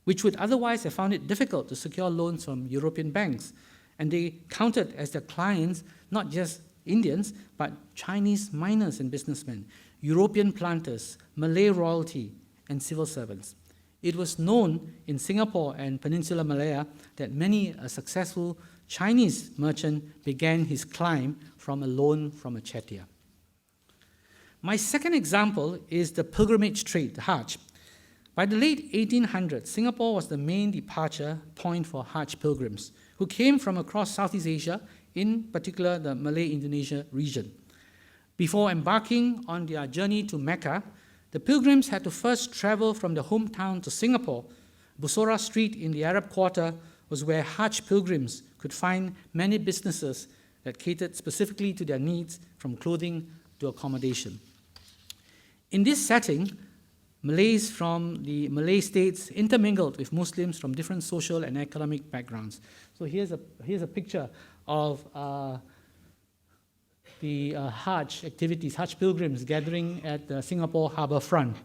which would otherwise have found it difficult to secure loans from European banks. And they counted as their clients not just Indians, but Chinese miners and businessmen, European planters, Malay royalty, and civil servants. It was known in Singapore and Peninsular Malaya that many a successful Chinese merchant began his climb from a loan from a Chettiar. My second example is the pilgrimage trade, the Hajj. By the late 1800s, Singapore was the main departure point for Hajj pilgrims who came from across Southeast Asia, in particular the Malay-Indonesia region. Before embarking on their journey to Mecca, the pilgrims had to first travel from their hometown to Singapore. Bussorah Street in the Arab Quarter was where Hajj pilgrims could find many businesses that catered specifically to their needs, from clothing to accommodation. In this setting, Malays from the Malay states intermingled with Muslims from different social and economic backgrounds. So here's a picture of the Hajj activities, Hajj pilgrims gathering at the Singapore harbour front.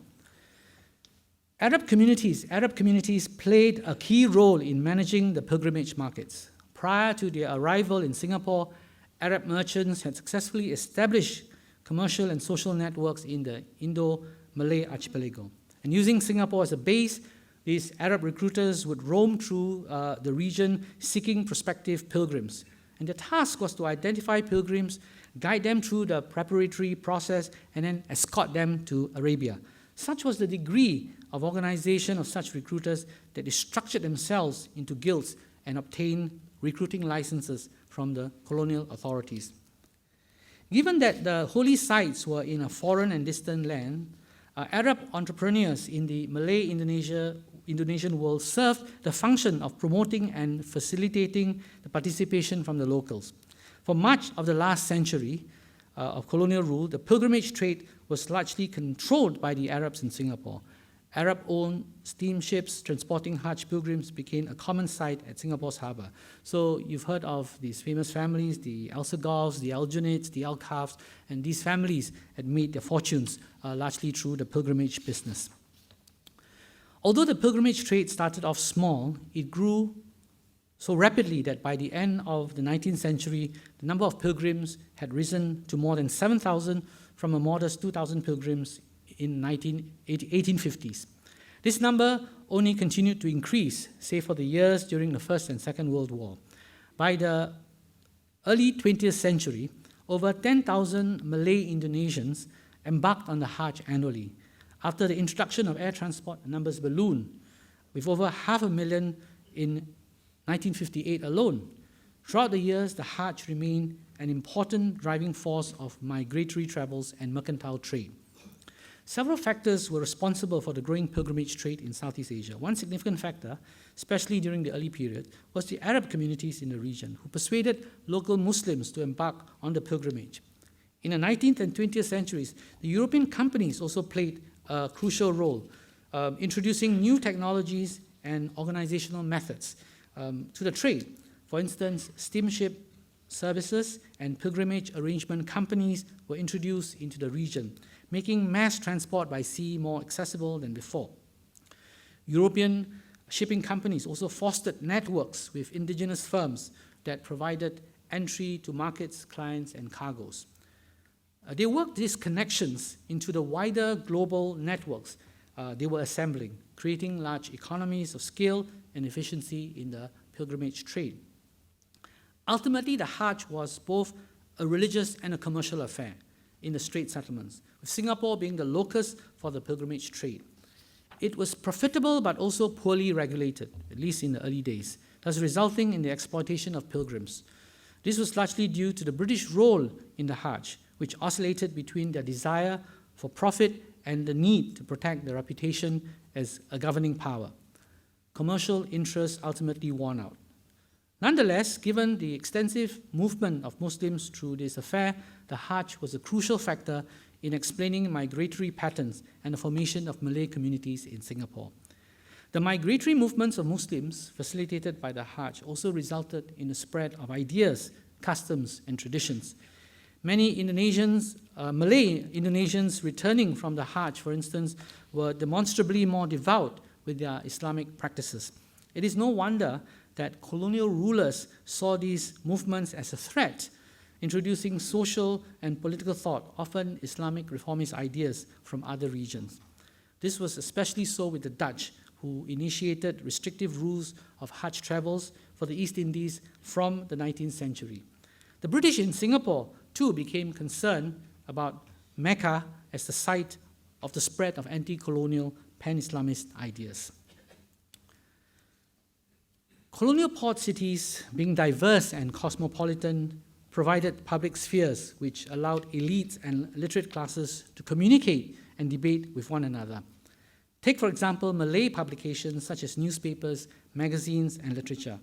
Arab communities played a key role in managing the pilgrimage markets. Prior to their arrival in Singapore, Arab merchants had successfully established commercial and social networks in the Indo-Malay archipelago. And using Singapore as a base, these Arab recruiters would roam through the region seeking prospective pilgrims. And the task was to identify pilgrims, guide them through the preparatory process, and then escort them to Arabia. Such was the degree of organization of such recruiters that they structured themselves into guilds and obtained recruiting licenses from the colonial authorities. Given that the holy sites were in a foreign and distant land, Arab entrepreneurs in the Malay Indonesian world served the function of promoting and facilitating the participation from the locals. For much of the last century of colonial rule, the pilgrimage trade was largely controlled by the Arabs in Singapore. Arab-owned steamships transporting Hajj pilgrims became a common sight at Singapore's harbour. So you've heard of these famous families, the Alsagoffs, the Aljunids, the Alkafs, and these families had made their fortunes largely through the pilgrimage business. Although the pilgrimage trade started off small, it grew so rapidly that by the end of the 19th century, the number of pilgrims had risen to more than 7,000 from a modest 2,000 pilgrims in 1850s. This number only continued to increase, save for the years during the First and Second World War. By the early 20th century, over 10,000 Malay Indonesians embarked on the Hajj annually. After the introduction of air transport, the numbers ballooned, with over 500,000 in 1958 alone. Throughout the years, the Hajj remained an important driving force of migratory travels and mercantile trade. Several factors were responsible for the growing pilgrimage trade in Southeast Asia. One significant factor, especially during the early period, was the Arab communities in the region, who persuaded local Muslims to embark on the pilgrimage. In the 19th and 20th centuries, the European companies also played a crucial role, introducing new technologies and organizational methods to the trade. For instance, steamship services and pilgrimage arrangement companies were introduced into the region, making mass transport by sea more accessible than before. European shipping companies also fostered networks with indigenous firms that provided entry to markets, clients, and cargoes. They worked these connections into the wider global networks they were assembling, creating large economies of scale and efficiency in the pilgrimage trade. Ultimately, the Hajj was both a religious and a commercial affair in the Strait settlements, with Singapore being the locus for the pilgrimage trade. It was profitable but also poorly regulated, at least in the early days, thus resulting in the exploitation of pilgrims. This was largely due to the British role in the Hajj, which oscillated between their desire for profit and the need to protect their reputation as a governing power. Commercial interests ultimately won out. Nonetheless, given the extensive movement of Muslims through this affair, the Hajj was a crucial factor in explaining migratory patterns and the formation of Malay communities in Singapore. The migratory movements of Muslims, facilitated by the Hajj, also resulted in the spread of ideas, customs, and traditions. Many Malay Indonesians returning from the Hajj, for instance, were demonstrably more devout with their Islamic practices. It is no wonder that colonial rulers saw these movements as a threat, introducing social and political thought, often Islamic reformist ideas from other regions. This was especially so with the Dutch, who initiated restrictive rules of Hajj travels for the East Indies from the 19th century. The British in Singapore, too, became concerned about Mecca as the site of the spread of anti-colonial pan-Islamist ideas. Colonial port cities, being diverse and cosmopolitan, provided public spheres which allowed elites and literate classes to communicate and debate with one another. Take, for example, Malay publications such as newspapers, magazines, and literature.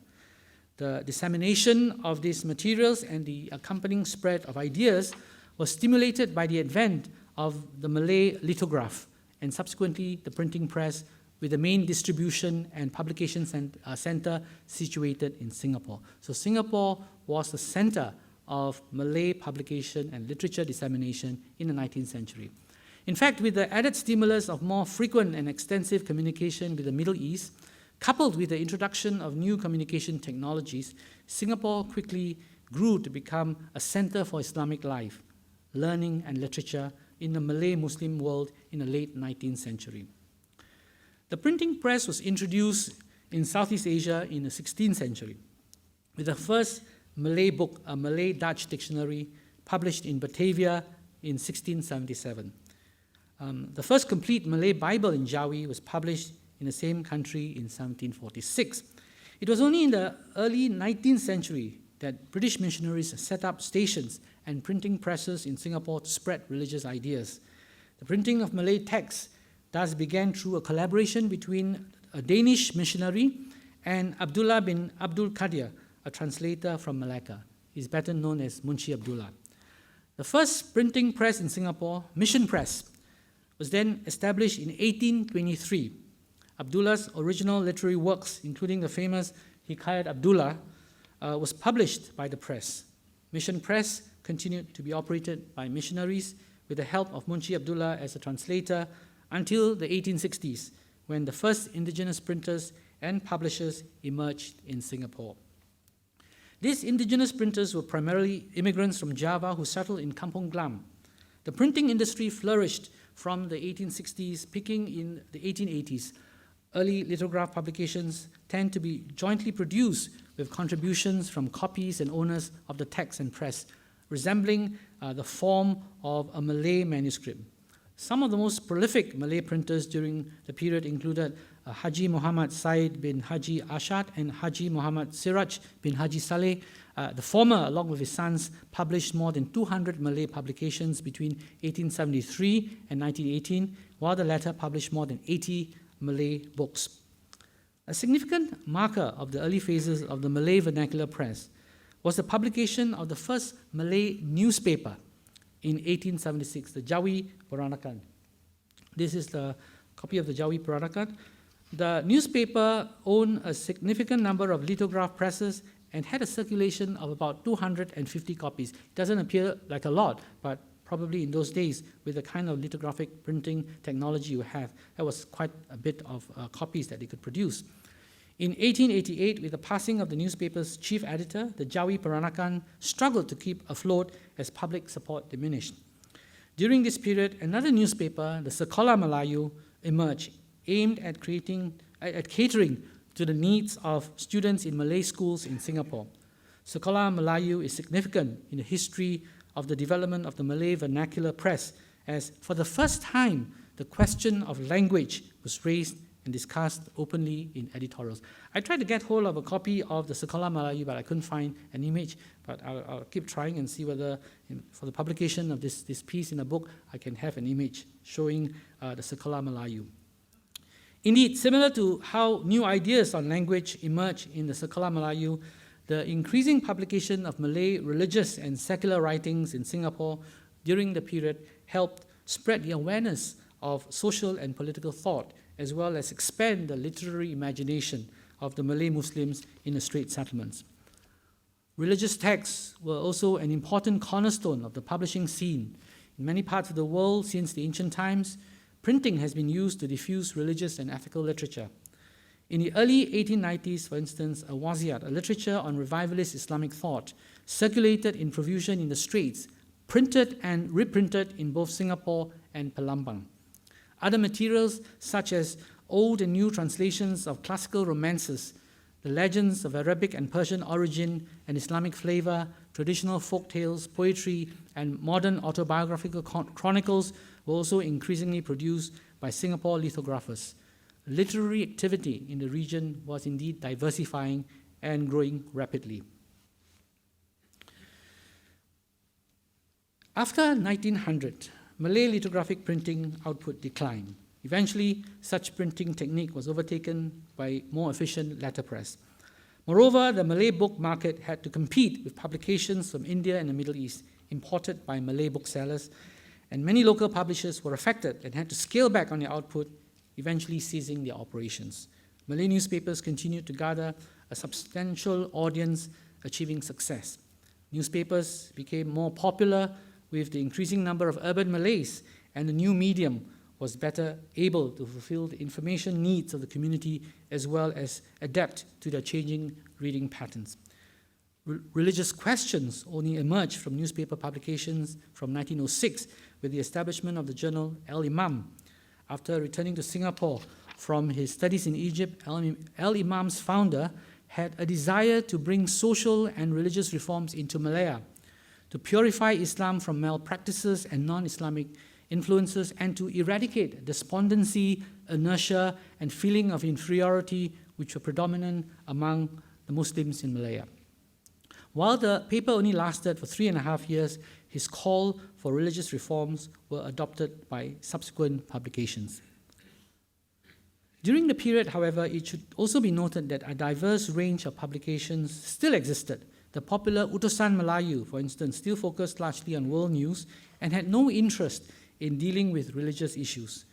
The dissemination of these materials and the accompanying spread of ideas was stimulated by the advent of the Malay lithograph and subsequently the printing press, with the main distribution and publication center situated in Singapore. So Singapore was the center of Malay publication and literature dissemination in the 19th century. In fact, with the added stimulus of more frequent and extensive communication with the Middle East, coupled with the introduction of new communication technologies, Singapore quickly grew to become a center for Islamic life, learning, and literature in the Malay-Muslim world in the late 19th century. The printing press was introduced in Southeast Asia in the 16th century, with the first Malay book, a Malay-Dutch dictionary, published in Batavia in 1677. The first complete Malay Bible in Jawi was published in the same country in 1746. It was only in the early 19th century that British missionaries set up stations and printing presses in Singapore to spread religious ideas. The printing of Malay texts thus began through a collaboration between a Danish missionary and Abdullah bin Abdul Qadir, a translator from Malacca. He's better known as Munshi Abdullah. The first printing press in Singapore, Mission Press, was then established in 1823. Abdullah's original literary works, including the famous Hikayat Abdullah, was published by the press. Mission Press continued to be operated by missionaries with the help of Munshi Abdullah as a translator until the 1860s, when the first indigenous printers and publishers emerged in Singapore. These indigenous printers were primarily immigrants from Java who settled in Kampong Glam. The printing industry flourished from the 1860s, peaking in the 1880s. Early lithograph publications tend to be jointly produced with contributions from copies and owners of the text and press, resembling the form of a Malay manuscript. Some of the most prolific Malay printers during the period included Haji Muhammad Said bin Haji Ashad and Haji Muhammad Siraj bin Haji Saleh. The former, along with his sons, published more than 200 Malay publications between 1873 and 1918, while the latter published more than 80 Malay books. A significant marker of the early phases of the Malay vernacular press was the publication of the first Malay newspaper in 1876, the Jawi Peranakan. This is the copy of the Jawi Peranakan. The newspaper owned a significant number of lithograph presses and had a circulation of about 250 copies. It doesn't appear like a lot, but probably in those days, with the kind of lithographic printing technology you have, there was quite a bit of copies that they could produce. In 1888, with the passing of the newspaper's chief editor, the Jawi Peranakan struggled to keep afloat as public support diminished. During this period, another newspaper, the Sekolah Melayu, emerged, aimed at catering to the needs of students in Malay schools in Singapore. Sekolah Melayu is significant in the history of the development of the Malay vernacular press, as for the first time, the question of language was raised and discussed openly in editorials. I tried to get hold of a copy of the Sekolah Melayu, but I couldn't find an image, but I'll keep trying and see whether, for the publication of this piece in a book, I can have an image showing the Sekolah Melayu. Indeed, similar to how new ideas on language emerged in the Sekolah Melayu, the increasing publication of Malay religious and secular writings in Singapore during the period helped spread the awareness of social and political thought, as well as expand the literary imagination of the Malay Muslims in the Strait settlements. Religious texts were also an important cornerstone of the publishing scene. In many parts of the world since the ancient times, printing has been used to diffuse religious and ethical literature. In the early 1890s, for instance, a wasiat, a literature on revivalist Islamic thought, circulated in profusion in the Straits, printed and reprinted in both Singapore and Palembang. Other materials, such as old and new translations of classical romances, the legends of Arabic and Persian origin and Islamic flavor, traditional folk tales, poetry, and modern autobiographical chronicles were also increasingly produced by Singapore lithographers. Literary activity in the region was indeed diversifying and growing rapidly. After 1900, Malay lithographic printing output declined. Eventually, such printing technique was overtaken by more efficient letterpress. Moreover, the Malay book market had to compete with publications from India and the Middle East, imported by Malay booksellers, and many local publishers were affected and had to scale back on their output, eventually ceasing their operations. Malay newspapers continued to gather a substantial audience, achieving success. Newspapers became more popular with the increasing number of urban Malays, and the new medium was better able to fulfill the information needs of the community as well as adapt to their changing reading patterns. Religious questions only emerged from newspaper publications from 1906 with the establishment of the journal Al-Imam. After returning to Singapore from his studies in Egypt, Al-Imam's founder had a desire to bring social and religious reforms into Malaya, to purify Islam from malpractices and non-Islamic influences, and to eradicate despondency, inertia, and feeling of inferiority which were predominant among the Muslims in Malaya. While the paper only lasted for 3.5 years, his call for religious reforms were adopted by subsequent publications. During the period, however, it should also be noted that a diverse range of publications still existed. The popular Utusan Melayu, for instance, still focused largely on world news and had no interest in dealing with religious issues.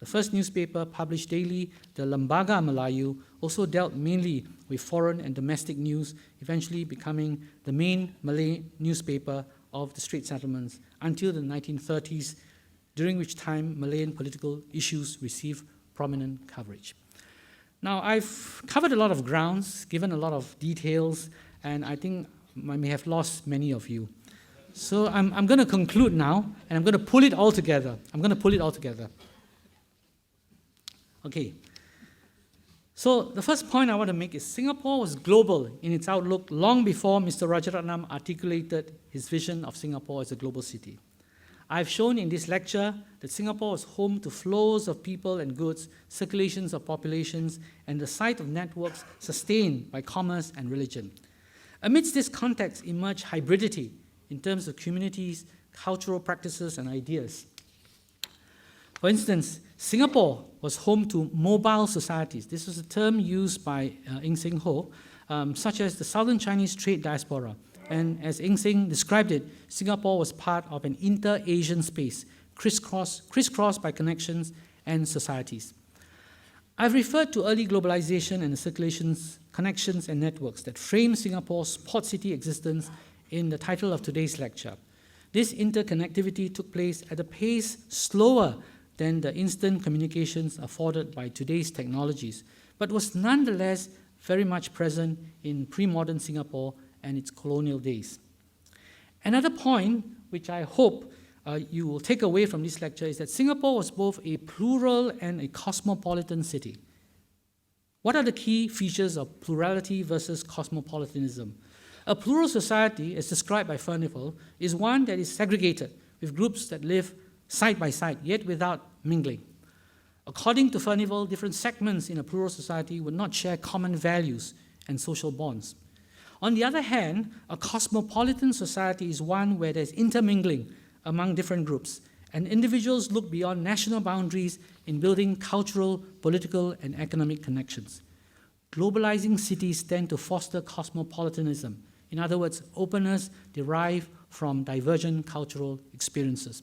The first newspaper published daily, the Lembaga Melayu, also dealt mainly with foreign and domestic news, eventually becoming the main Malay newspaper of the Strait Settlements until the 1930s, during which time Malayan political issues received prominent coverage. Now, I've covered a lot of grounds, given a lot of details, and I think I may have lost many of you. So I'm going to conclude now, and I'm going to pull it all together. Okay. So the first point I want to make is Singapore was global in its outlook long before Mr. Rajaratnam articulated his vision of Singapore as a global city. I've shown in this lecture that Singapore was home to flows of people and goods, circulations of populations, and the site of networks sustained by commerce and religion. Amidst this context emerged hybridity in terms of communities, cultural practices, and ideas. For instance, Singapore was home to mobile societies. This was a term used by Ng Seng Ho, such as the Southern Chinese trade diaspora. And as Ng Seng described it, Singapore was part of an inter-Asian space, crisscrossed by connections and societies. I've referred to early globalization and the circulations, connections, and networks that frame Singapore's port city existence in the title of today's lecture. This interconnectivity took place at a pace slower than the instant communications afforded by today's technologies, but was nonetheless very much present in pre-modern Singapore and its colonial days. Another point, which I hope you will take away from this lecture, is that Singapore was both a plural and a cosmopolitan city. What are the key features of plurality versus cosmopolitanism? A plural society, as described by Furnivall, is one that is segregated, with groups that live side by side, yet without mingling. According to Furnivall, different segments in a plural society would not share common values and social bonds. On the other hand, a cosmopolitan society is one where there's intermingling among different groups, and individuals look beyond national boundaries in building cultural, political, and economic connections. Globalizing cities tend to foster cosmopolitanism. In other words, openness derived from divergent cultural experiences.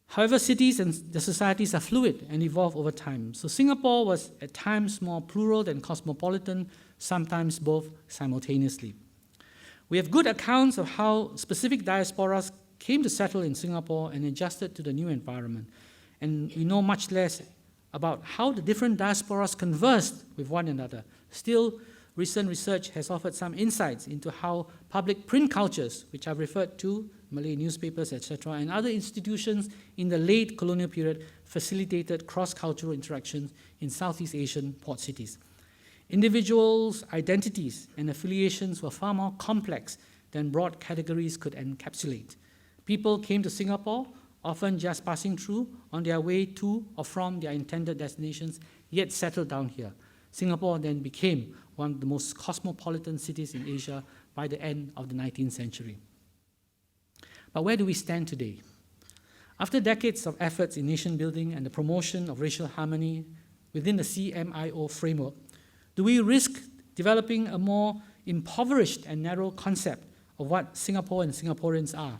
However, cities and the societies are fluid and evolve over time. So Singapore was at times more plural than cosmopolitan, sometimes both simultaneously. We have good accounts of how specific diasporas came to settle in Singapore and adjusted to the new environment. And we know much less about how the different diasporas conversed with one another. Still, recent research has offered some insights into how public print cultures, which I've referred to, Malay newspapers, etc., and other institutions in the late colonial period facilitated cross-cultural interactions in Southeast Asian port cities. Individuals' identities and affiliations were far more complex than broad categories could encapsulate. People came to Singapore, often just passing through on their way to or from their intended destinations, yet settled down here. Singapore then became one of the most cosmopolitan cities in Asia by the end of the 19th century. But where do we stand today? After decades of efforts in nation building and the promotion of racial harmony within the CMIO framework, do we risk developing a more impoverished and narrow concept of what Singapore and Singaporeans are?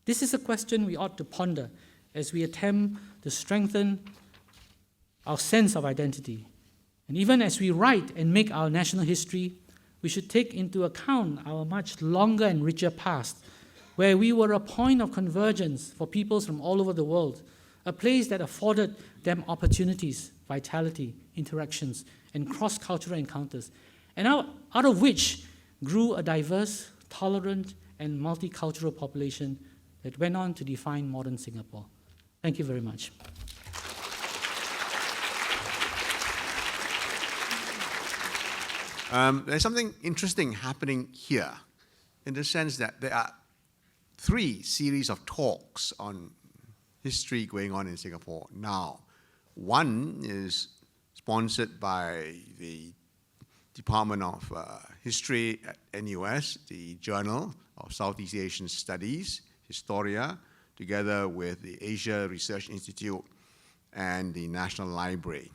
This is a question we ought to ponder as we attempt to strengthen our sense of identity. And even as we write and make our national history, we should take into account our much longer and richer past, where we were a point of convergence for peoples from all over the world, a place that afforded them opportunities, vitality, interactions, and cross-cultural encounters, and out of which grew a diverse, tolerant, and multicultural population that went on to define modern Singapore. Thank you very much.
There's something interesting happening here, in the sense that there are 3 series of talks on history going on in Singapore now. One is sponsored by the Department of History at NUS, the Journal of Southeast Asian Studies, Historia, together with the Asia Research Institute and the National Library.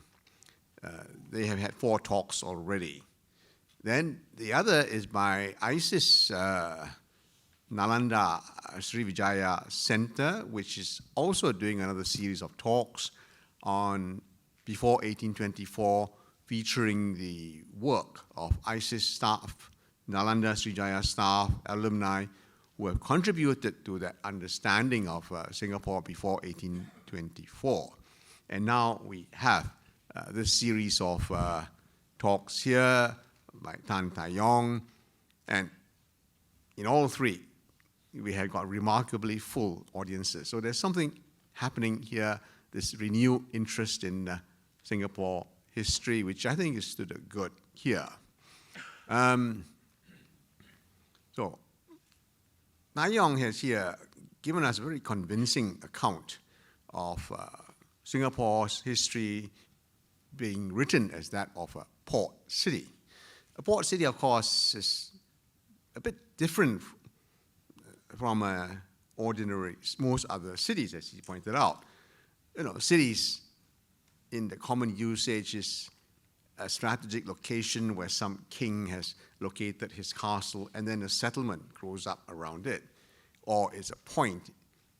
They have had 4 talks already. Then the other is by ISIS Nalanda Srivijaya Center, which is also doing another series of talks on before 1824, featuring the work of ISIS staff, Nalanda Srivijaya staff, alumni, who have contributed to that understanding of Singapore before 1824. And now we have this series of talks here by Tan Tai Yong, and in all 3, we have got remarkably full audiences. So there's something happening here, this renewed interest in Singapore history, which I think is to the good here. So Nanyang has here given us a very convincing account of Singapore's history being written as that of a port city. A port city, of course, is a bit different from most other cities, as he pointed out. Cities in the common usage is a strategic location where some king has located his castle and then a settlement grows up around it. Or it's a point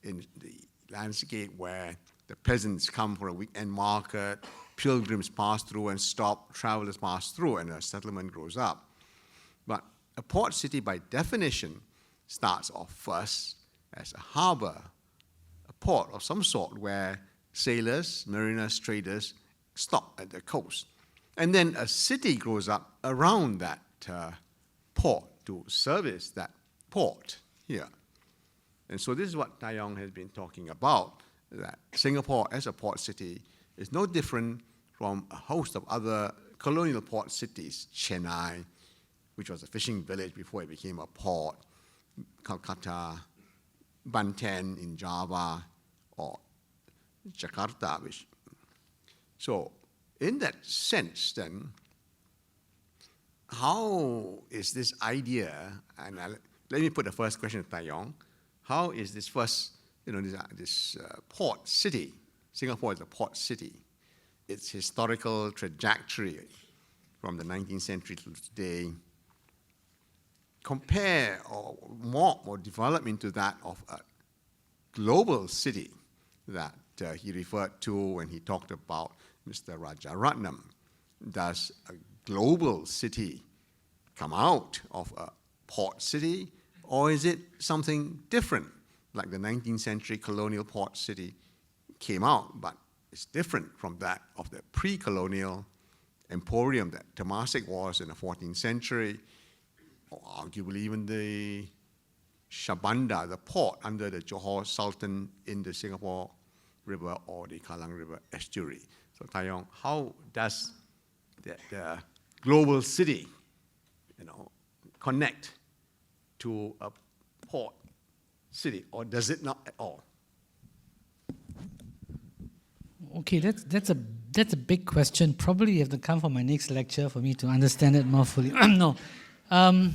in the landscape where the peasants come for a weekend market, pilgrims pass through and stop, travelers pass through, and a settlement grows up. But a port city, by definition, starts off first as a harbor, a port of some sort where sailors, mariners, traders stop at the coast. And then a city grows up around that port to service that port here. And so this is what Tai Yong has been talking about, that Singapore as a port city is no different from a host of other colonial port cities, Chennai, which was a fishing village before it became a port, Calcutta, Banten in Java, or Jakarta. So in that sense, then, how is this idea, and let me put the first question to Tai Yong, how is this first, this port city, Singapore is a port city, its historical trajectory from the 19th century to today, compare or morph or develop into that of a global city that he referred to when he talked about Mr. Rajaratnam. Does a global city come out of a port city, or is it something different, like the 19th century colonial port city came out, but it's different from that of the pre-colonial emporium that Temasek was in the 14th century, or arguably even the Shabanda, the port under the Johor Sultan in the Singapore River or the Kallang River estuary. So Tai Yong, how does the global city, connect to a port city, or does it not at all?
Okay, that's a big question. Probably you have to come for my next lecture for me to understand it more fully. No. Well,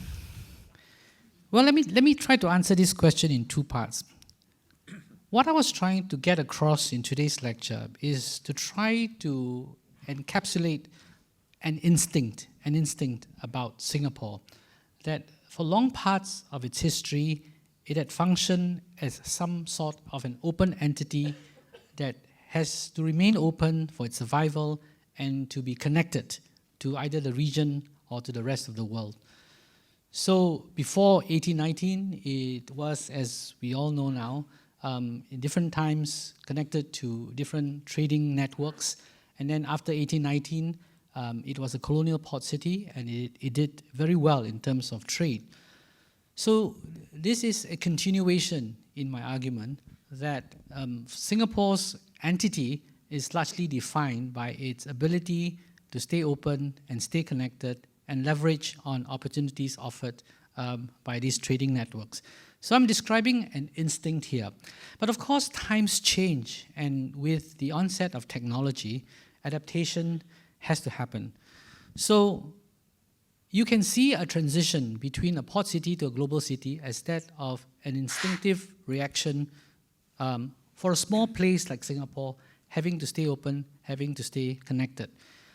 let me try to answer this question in 2 parts. What I was trying to get across in today's lecture is to try to encapsulate an instinct about Singapore, that for long parts of its history, it had functioned as some sort of an open entity that has to remain open for its survival and to be connected to either the region or to the rest of the world. So before 1819, it was, as we all know now, in different times connected to different trading networks. And then after 1819, it was a colonial port city, and it did very well in terms of trade. So this is a continuation in my argument that Singapore's entity is largely defined by its ability to stay open and stay connected and leverage on opportunities offered by these trading networks. So I'm describing an instinct here. But of course, times change, and with the onset of technology, adaptation has to happen. So you can see a transition between a port city to a global city as that of an instinctive reaction for a small place like Singapore, having to stay open, having to stay connected.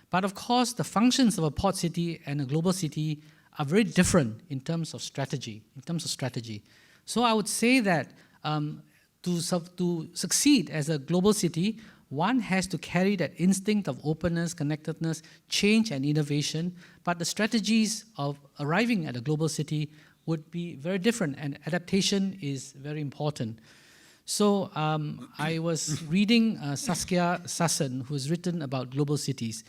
But of course, the functions of a port city and a global city are very different in terms of strategy. So I would say that to succeed as a global city, one has to carry that instinct of openness, connectedness, change and innovation, but the strategies of arriving at a global city would be very different, and adaptation is very important. So I was reading Saskia Sassen, who has written about global cities,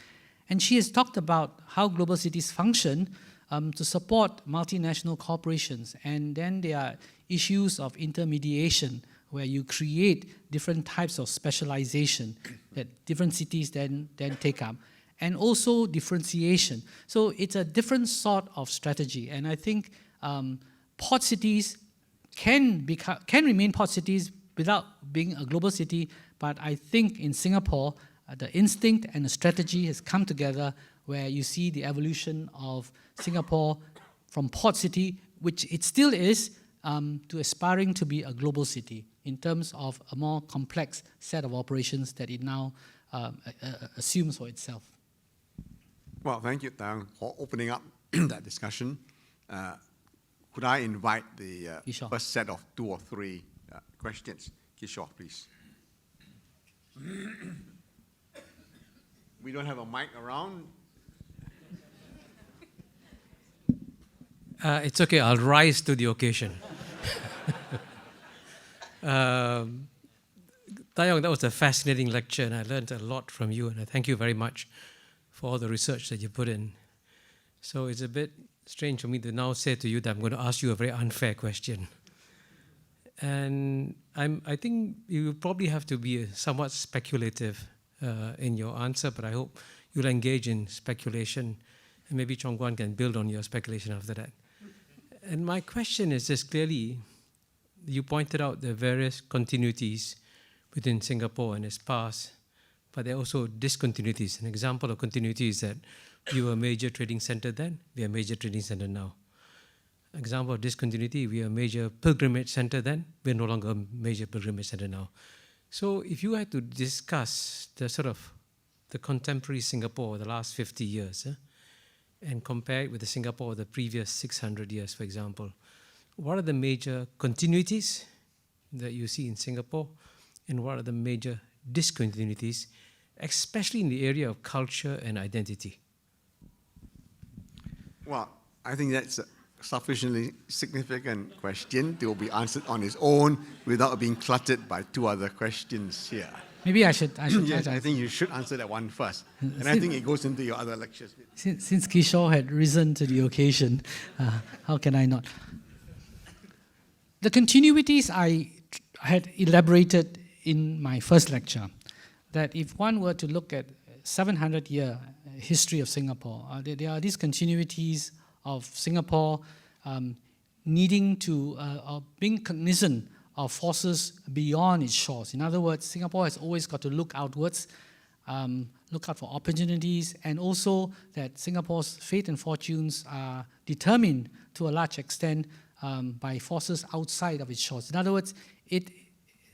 and she has talked about how global cities function to support multinational corporations, and then there are issues of intermediation, where you create different types of specialization that different cities then take up, and also differentiation. So it's a different sort of strategy, and I think port cities can remain port cities without being a global city, but I think in Singapore, the instinct and the strategy has come together where you see the evolution of Singapore from port city, which it still is, to aspiring to be a global city in terms of a more complex set of operations that it now assumes for itself.
Well, thank you, Tang, for opening up that discussion. Could I invite the first set of 2 or 3 questions? Kishore, please. We don't have a mic around.
It's okay, I'll rise to the occasion. Taeyong, that was a fascinating lecture, and I learned a lot from you, and I thank you very much for all the research that you put in. So it's a bit strange for me to now say to you that I'm going to ask you a very unfair question. And I think you probably have to be somewhat speculative in your answer, but I hope you'll engage in speculation, and maybe Chong Guan can build on your speculation after that. And my question is just clearly, you pointed out the various continuities within Singapore and its past, but there are also discontinuities. An example of continuity is that we were a major trading center then, we are a major trading center now. Example of discontinuity, we are a major pilgrimage center then, we are no longer a major pilgrimage center now. So if you had to discuss the contemporary Singapore the last 50 years, and compare it with the Singapore of the previous 600 years, for example, what are the major continuities that you see in Singapore, and what are the major discontinuities, especially in the area of culture and identity?
Well, I think that's a sufficiently significant question to be answered on its own without being cluttered by 2 other questions here.
Maybe I should
Yes, I think you should answer that one first. And I think it goes into your other lectures.
Since Kishore had risen to the occasion, how can I not? The continuities I had elaborated in my first lecture, that if one were to look at 700-year history of Singapore, there are these continuities of Singapore needing to, being cognizant of forces beyond its shores. In other words, Singapore has always got to look outwards, look out for opportunities, and also that Singapore's fate and fortunes are determined to a large extent by forces outside of its shores. In other words, it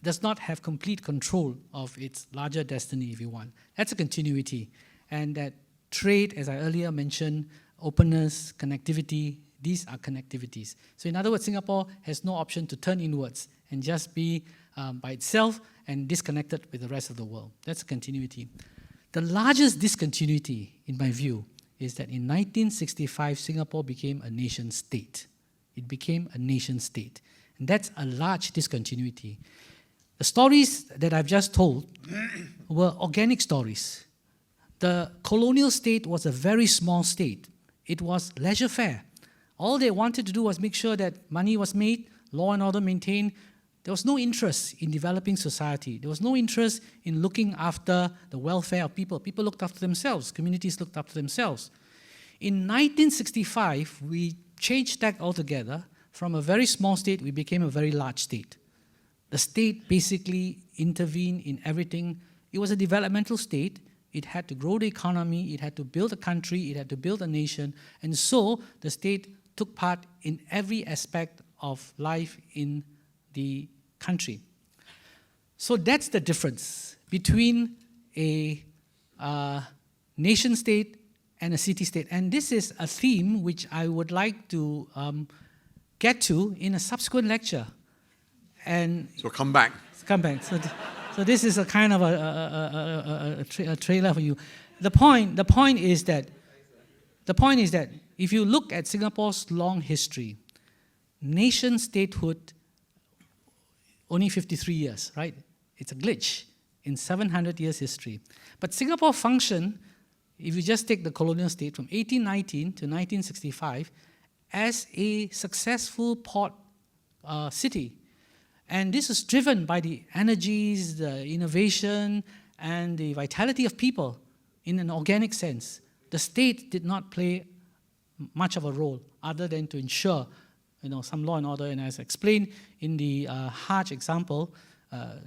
does not have complete control of its larger destiny, if you want. That's a continuity. And that trade, as I earlier mentioned, openness, connectivity, these are connectivities. So in other words, Singapore has no option to turn inwards and just be by itself and disconnected with the rest of the world. That's a continuity. The largest discontinuity, in my view, is that in 1965, Singapore became a nation state. It became a nation state. And that's a large discontinuity. The stories that I've just told were organic stories. The colonial state was a very small state. It was laissez-faire. All they wanted to do was make sure that money was made, law and order maintained. There was no interest in developing society. There was no interest in looking after the welfare of people. People looked after themselves. Communities looked after themselves. In 1965, we changed that altogether. From a very small state, we became a very large state. The state basically intervened in everything. It was a developmental state. it had to grow the economy, it had to build a country, it had to build a nation, and so the state took part in every aspect of life in the country. So that's the difference between a nation state and a city state. And this is a theme which I would like to get to in a subsequent lecture. And
So come back.
come back. So this is a kind of a trailer for you. The point is that if you look at Singapore's long history, nation statehood only 53 years, right? It's a glitch in 700 years history. But Singapore functioned, if you just take the colonial state from 1819 to 1965, as a successful port city. And this is driven by the energies, the innovation, and the vitality of people in an organic sense. The state did not play much of a role other than to ensure some law and order. And as explained in the Hajj example,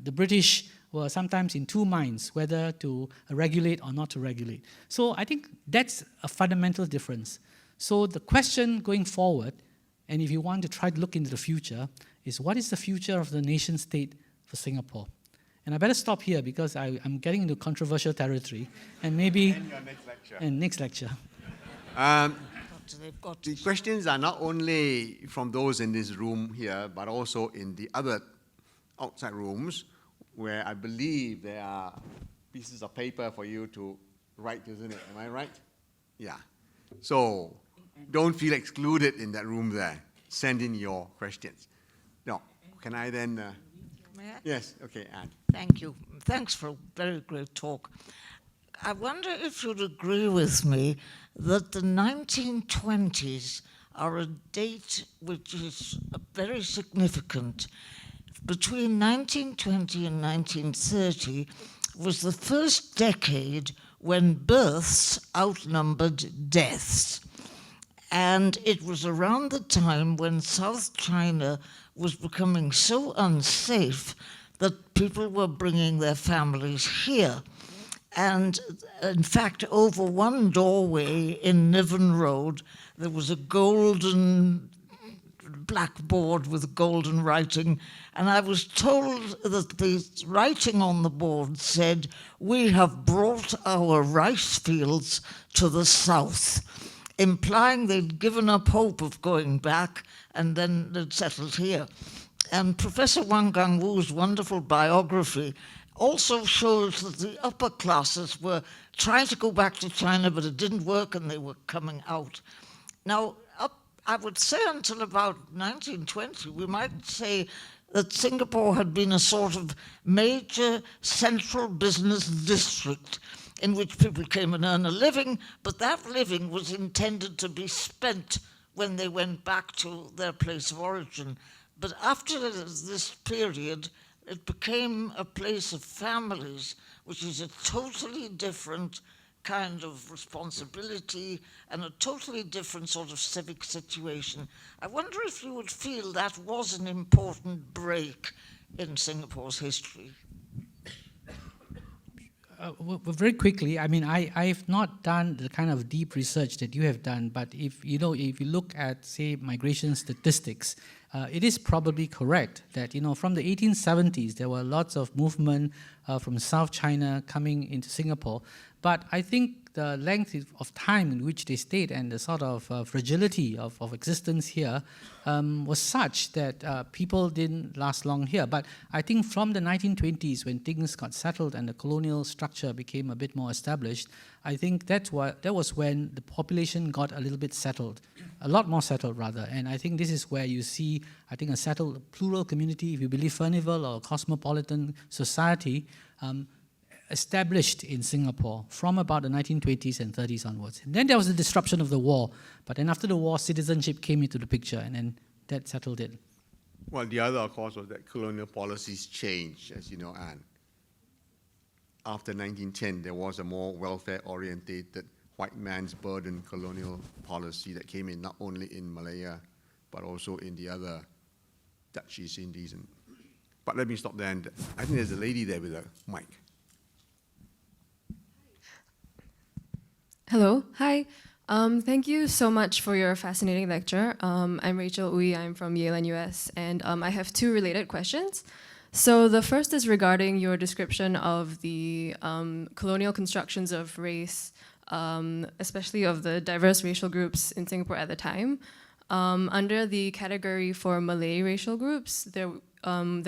the British were sometimes in two minds whether to regulate or not to regulate. So I think that's a fundamental difference. So the question going forward, and if you want to try to look into the future, is what is the future of the nation state for Singapore? And I better stop here because I'm getting into controversial territory, and maybe next lecture.
The questions are not only from those in this room here, but also in the other outside rooms, where I believe there are pieces of paper for you to write, isn't it? Am I right? Yeah. So don't feel excluded in that room there. Send in your questions. No, can I then?
May I?
Yes, okay, Anne.
Thank you. Thanks for a very great talk. I wonder if you'd agree with me that the 1920s are a date which is very significant. Between 1920 and 1930 was the first decade when births outnumbered deaths. And it was around the time when South China was becoming so unsafe that people were bringing their families here. And in fact, over one doorway in Niven Road, there was a golden blackboard with golden writing, and I was told that the writing on the board said, "We have brought our rice fields to the south," implying they'd given up hope of going back and then they'd settled here. And Professor Wang Gangwu's wonderful biography also shows that the upper classes were trying to go back to China, but it didn't work and they were coming out. Now, I would say until about 1920, we might say that Singapore had been a sort of major central business district in which people came and earned a living, but that living was intended to be spent when they went back to their place of origin. But after this period, it became a place of families, which is a totally different kind of responsibility and a totally different sort of civic situation. I wonder if you would feel that was an important break in Singapore's history.
Well, very quickly, I mean, I've not done the kind of deep research that you have done, but if you look at, say, migration statistics, it is probably correct that, from the 1870s, there were lots of movement from South China coming into Singapore. But I think the length of time in which they stayed and the sort of fragility of existence here was such that people didn't last long here. But I think from the 1920s, when things got settled and the colonial structure became a bit more established, I think that was when the population got a little bit settled, a lot more settled rather. And I think this is where you see, I think, a settled plural community, if you believe Furnival or Cosmopolitan society, established in Singapore from about the 1920s and 30s onwards. And then there was the disruption of the war, but then after the war, citizenship came into the picture, and then that settled it.
Well, the other, of course, was that colonial policies changed, as you know, Anne. After 1910, there was a more welfare-orientated, white man's burden colonial policy that came in not only in Malaya, but also in the other Dutch East Indies. But let me stop there. And I think there's a lady there with a mic.
Hello, hi. Thank you so much for your fascinating lecture. I'm Rachel Uy, I'm from Yale NUS, and I have two related questions. So the first is regarding your description of the colonial constructions of race, especially of the diverse racial groups in Singapore at the time. Under the category for Malay racial groups, there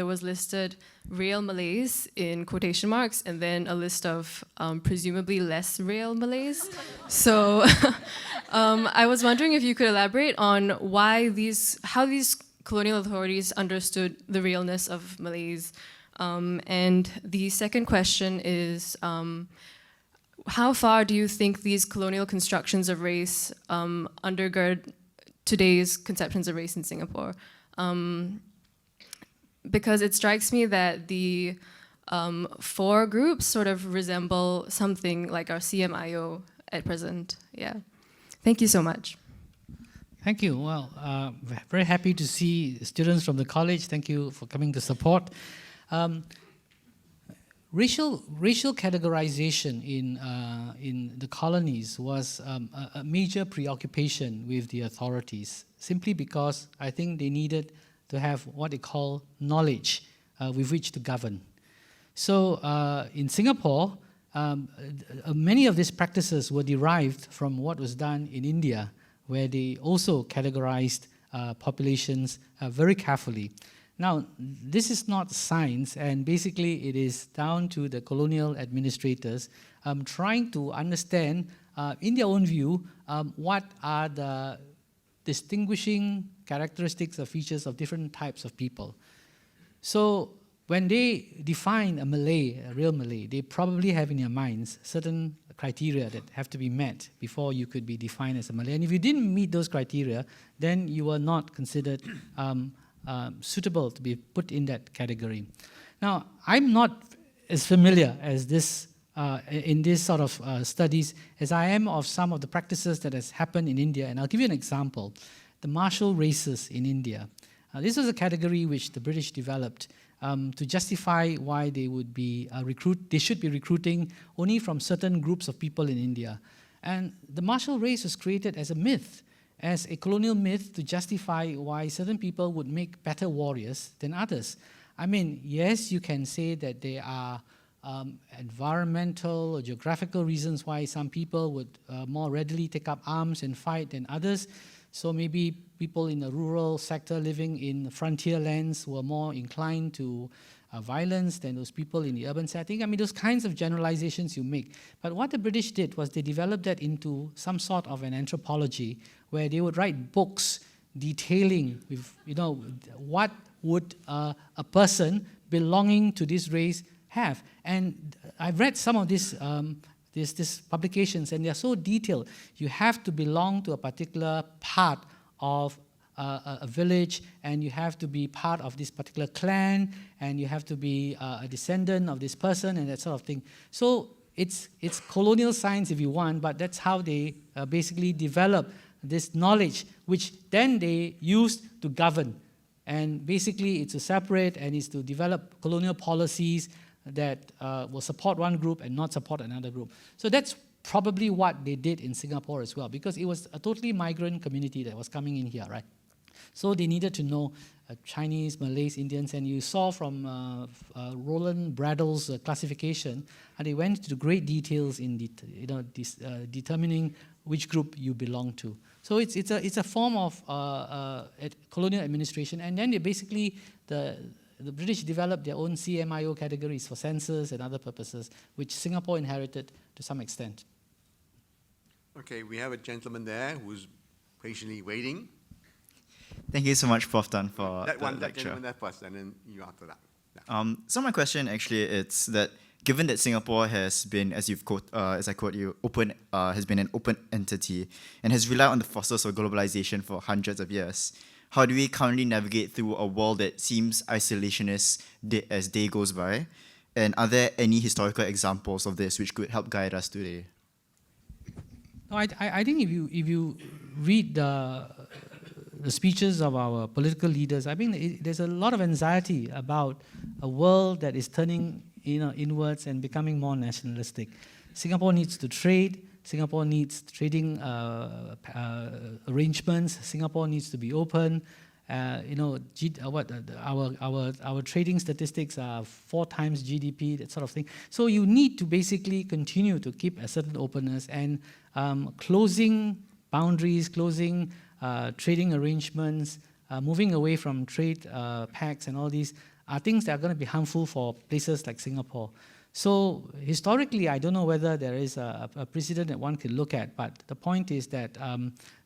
was listed real Malays in quotation marks, and then a list of presumably less real Malays. So I was wondering if you could elaborate on how these colonial authorities understood the realness of Malays. And the second question is, how far do you think these colonial constructions of race undergird today's conceptions of race in Singapore? Because it strikes me that the four groups sort of resemble something like our CMIO at present. Yeah. Thank you so much.
Thank you. Well, very happy to see students from the college. Thank you for coming to support. Racial categorization in the colonies was a major preoccupation with the authorities, simply because I think they needed to have what they call knowledge with which to govern. So in Singapore, many of these practices were derived from what was done in India, where they also categorized populations very carefully. Now, this is not science, and basically it is down to the colonial administrators trying to understand, in their own view, what are the distinguishing characteristics or features of different types of people. So when they define a Malay, a real Malay, they probably have in their minds certain criteria that have to be met before you could be defined as a Malay. And if you didn't meet those criteria, then you were not considered suitable to be put in that category. Now, I'm not as familiar as this in this sort of studies as I am of some of the practices that has happened in India, and I'll give you an example. The martial races in India. This was a category which the British developed to justify why they would be they should be recruiting only from certain groups of people in India. And the martial race was created as a myth, as a colonial myth to justify why certain people would make better warriors than others. I mean, yes, you can say that there are environmental or geographical reasons why some people would more readily take up arms and fight than others. So maybe people in the rural sector living in frontier lands were more inclined to violence than those people in the urban setting. I mean, those kinds of generalizations you make. But what the British did was they developed that into some sort of an anthropology where they would write books detailing, with, what would a person belonging to this race have. And I've read some of these publications, and they're so detailed. You have to belong to a particular part of a village, and you have to be part of this particular clan, and you have to be a descendant of this person, and that sort of thing. So it's colonial science if you want, but that's how they basically develop this knowledge, which then they used to govern. And basically it's to separate and it's to develop colonial policies that will support one group and not support another group. So that's probably what they did in Singapore as well, because it was a totally migrant community that was coming in here, right? So they needed to know Chinese, Malays, Indians, and you saw from Roland Braddell's classification, and they went into great details in determining which group you belong to. So it's a form of colonial administration, and then they basically the British developed their own CMIO categories for census and other purposes, which Singapore inherited to some extent.
Okay, we have a gentleman there who's patiently waiting.
Thank you so much, Prof. Tan, for
That
lecture.
gentleman there first, and then you after that. Yeah.
So my question actually is that given that Singapore has been, as I quote you, has been an open entity and has relied on the forces of globalization for hundreds of years, how do we currently navigate through a world that seems isolationist as day goes by? And are there any historical examples of this which could help guide us today?
No, I think if you read the speeches of our political leaders, I mean, there's a lot of anxiety about a world that is turning inwards and becoming more nationalistic. Singapore needs to trade. Singapore needs trading arrangements. Singapore needs to be open. Our trading statistics are 4 times GDP, that sort of thing. So you need to basically continue to keep a certain openness, and closing boundaries, closing trading arrangements, moving away from trade pacts and all these are things that are going to be harmful for places like Singapore. So historically, I don't know whether there is a precedent that one can look at, but the point is that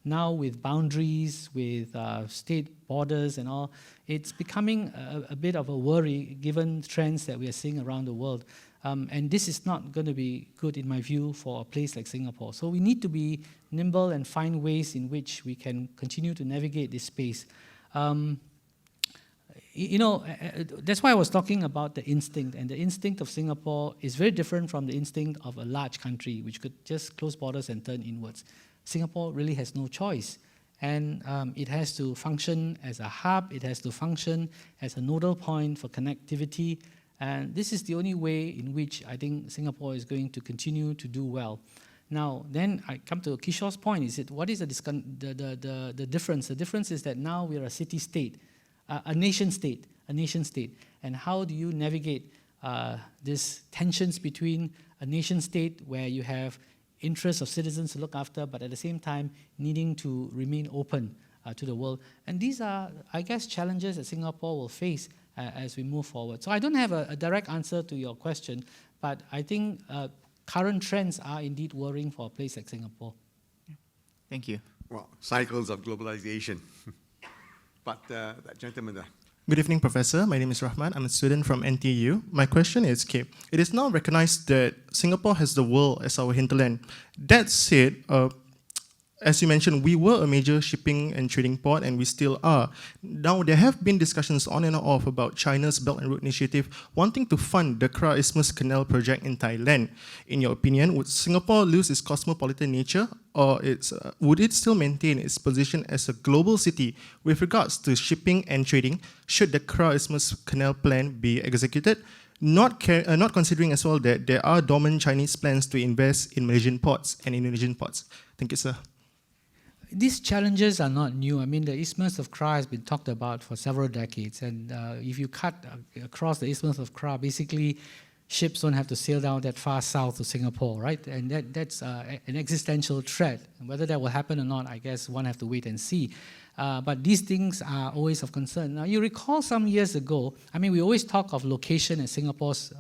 now with boundaries, with state borders and all, it's becoming a bit of a worry given trends that we are seeing around the world. And this is not going to be good, in my view, for a place like Singapore. So we need to be nimble and find ways in which we can continue to navigate this space. That's why I was talking about the instinct, and the instinct of Singapore is very different from the instinct of a large country, which could just close borders and turn inwards. Singapore really has no choice, and it has to function as a hub, it has to function as a nodal point for connectivity, and this is the only way in which I think Singapore is going to continue to do well. Now, then I come to Kishore's point, what is the difference? The difference is that now we are a city-state, a nation-state, and how do you navigate these tensions between a nation-state where you have interests of citizens to look after, but at the same time needing to remain open to the world? And these are, I guess, challenges that Singapore will face as we move forward. So I don't have a direct answer to your question, but I think current trends are indeed worrying for a place like Singapore.
Thank you.
Well, cycles of globalization. But that gentleman there.
Good evening, Professor. My name is Rahman. I'm a student from NTU. My question is, it is now recognized that Singapore has the world as our hinterland. That said, as you mentioned, we were a major shipping and trading port, and we still are. Now, there have been discussions on and off about China's Belt and Road Initiative wanting to fund the Kra Isthmus Canal project in Thailand. In your opinion, would Singapore lose its cosmopolitan nature, or would it still maintain its position as a global city with regards to shipping and trading, should the Kra Isthmus Canal plan be executed? Not considering as well that there are dormant Chinese plans to invest in Malaysian ports and Indonesian ports. Thank you, sir.
These challenges are not new. I mean, the Isthmus of Kra has been talked about for several decades, and if you cut across the Isthmus of Kra, basically ships don't have to sail down that far south to Singapore, right? And that's an existential threat. And whether that will happen or not, I guess one have to wait and see. But these things are always of concern. Now, you recall some years ago, I mean, we always talk of location as Singapore's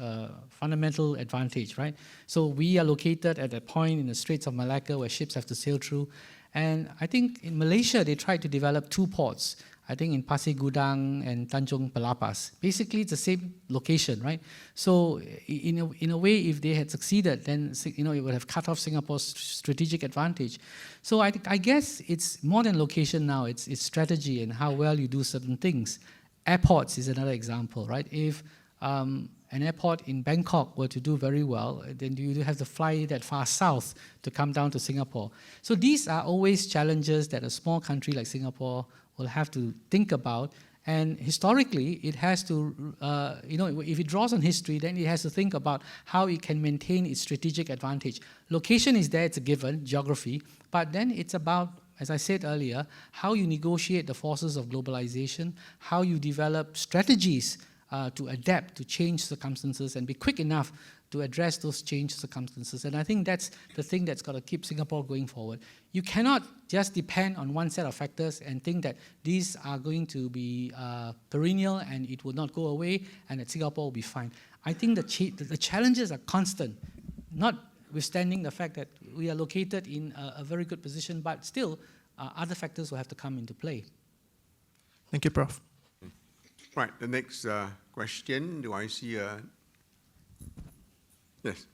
fundamental advantage, right? So we are located at a point in the Straits of Malacca where ships have to sail through. And I think in Malaysia, they tried to develop 2 ports, I think in Pasir Gudang and Tanjung Pelapas. Basically, it's the same location, right? So in a way, if they had succeeded, then it would have cut off Singapore's strategic advantage. So I guess it's more than location now, it's strategy and how well you do certain things. Airports is another example, right? If an airport in Bangkok were to do very well, then you have to fly that far south to come down to Singapore. So these are always challenges that a small country like Singapore will have to think about. And historically, it has to, if it draws on history, then it has to think about how it can maintain its strategic advantage. Location is there, it's a given, geography, but then it's about, as I said earlier, how you negotiate the forces of globalization, how you develop strategies to adapt to change circumstances and be quick enough to address those changed circumstances. And I think that's the thing that's got to keep Singapore going forward. You cannot just depend on one set of factors and think that these are going to be perennial and it will not go away and that Singapore will be fine. I think the challenges are constant, notwithstanding the fact that we are located in a very good position, but still other factors will have to come into play.
Thank you, Prof.
Right, the next question, do I see a... Yes.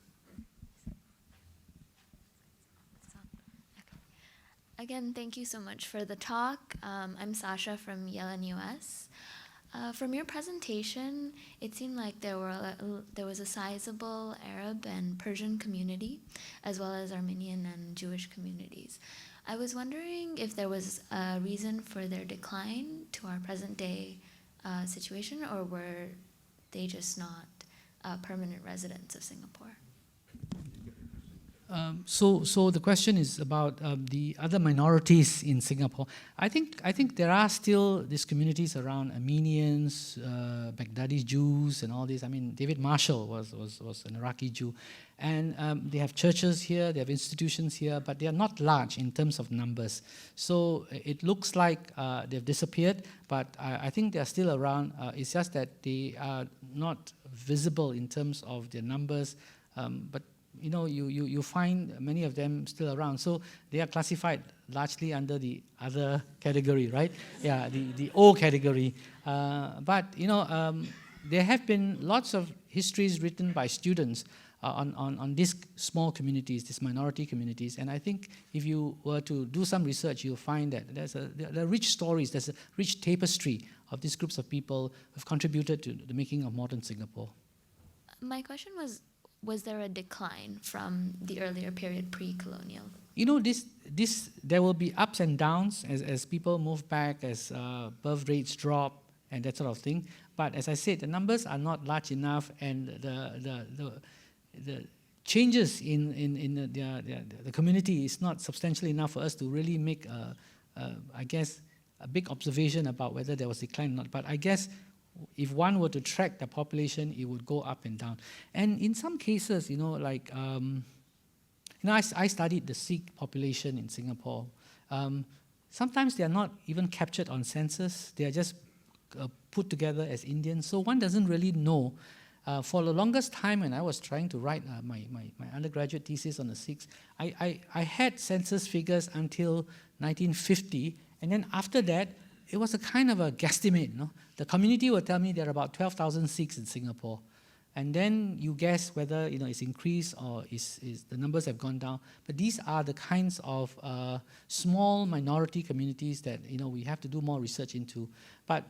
Again, thank you so much for the talk. I'm Sasha from Yale and US. From your presentation, it seemed like there was a sizable Arab and Persian community, as well as Armenian and Jewish communities. I was wondering if there was a reason for their decline to our present day situation, or were they just not permanent residents of Singapore?
So the question is about the other minorities in Singapore. I think there are still these communities around Armenians, Baghdadi Jews, and all this. I mean, David Marshall was an Iraqi Jew, and they have churches here, they have institutions here, but they are not large in terms of numbers. So it looks like they've disappeared, but I think they are still around. It's just that they are not visible in terms of their numbers, but you know, you find many of them still around. So they are classified largely under the other category, right? Yeah, the O category. But, you know, there have been lots of histories written by students on these small communities, these minority communities. And I think if you were to do some research, you'll find that there are rich stories, there's a rich tapestry of these groups of people who have contributed to the making of modern Singapore.
My question was there a decline from the earlier period pre-colonial?
You know, there will be ups and downs as people move back, as birth rates drop, and that sort of thing. But as I said, the numbers are not large enough, and the changes in the community is not substantial enough for us to really make, I guess, a big observation about whether there was decline or not. But I guess if one were to track the population, it would go up and down. And in some cases, you know, like, you know, I studied the Sikh population in Singapore. Sometimes they are not even captured on census. They are just put together as Indians. So one doesn't really know. For the longest time, when I was trying to write my undergraduate thesis on the Sikhs, I had census figures until 1950. And then after that, it was a kind of a guesstimate. No? The community will tell me there are about 12,000 Sikhs in Singapore. And then you guess whether, you know, it's increased or is the numbers have gone down. But these are the kinds of small minority communities that, you know, we have to do more research into. But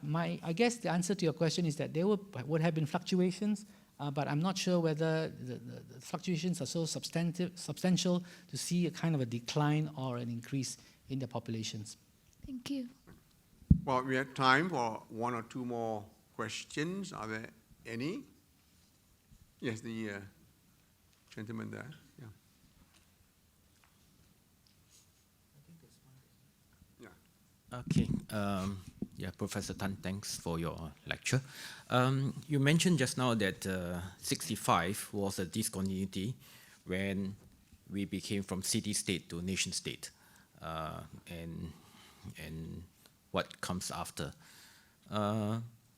I guess the answer to your question is that there would have been fluctuations, but I'm not sure whether the fluctuations are so substantial to see a kind of a decline or an increase in the populations.
Thank you.
Well, we have time for one or two more questions. Are there any? Yes, the gentleman there. Yeah.
Okay. Yeah, Professor Tan, thanks for your lecture. You mentioned just now that 65 was a discontinuity when we became from city-state to nation-state, and what comes after.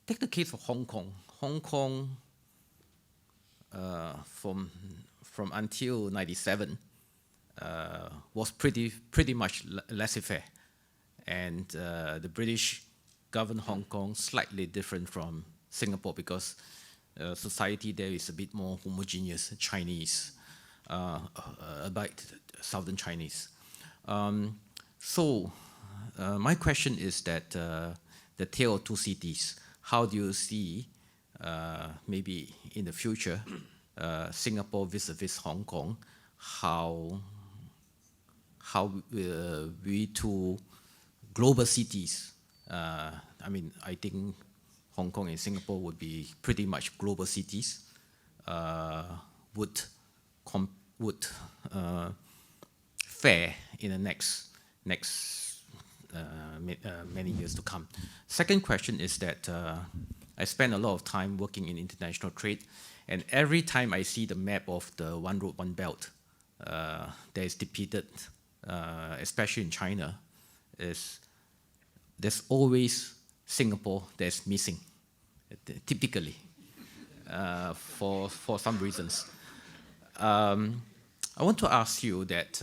Take the case of Hong Kong. Hong Kong, from until 97, was pretty much laissez-faire, and the British governed Hong Kong slightly different from Singapore because society there is a bit more homogeneous, Chinese, about Southern Chinese. So my question is that the tale of two cities, how do you see maybe in the future Singapore vis-a-vis Hong Kong, how we two global cities, I mean, I think Hong Kong and Singapore would be pretty much global cities, would fare in the next many years to come. Second question is that I spend a lot of time working in international trade, and every time I see the map of the One Road, One Belt that is depicted, especially in China, there's always Singapore that's missing, typically, for some reasons. I want to ask you that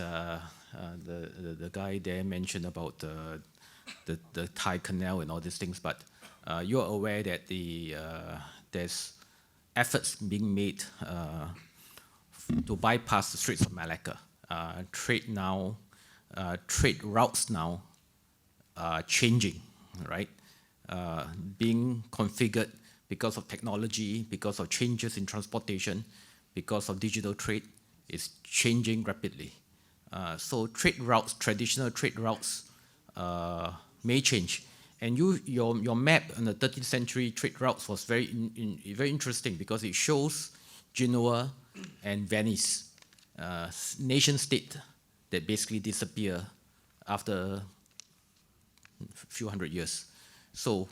the guy there mentioned about the Thai Canal and all these things, but you're aware that there's efforts being made to bypass the Straits of Malacca. Trade routes now are changing, right? Being configured because of technology, because of changes in transportation, because of digital trade, is changing rapidly. So trade routes, traditional trade routes, may change. And your map on the 13th century trade routes was very interesting because it shows Genoa and Venice nation state that basically disappear after a few hundred years. So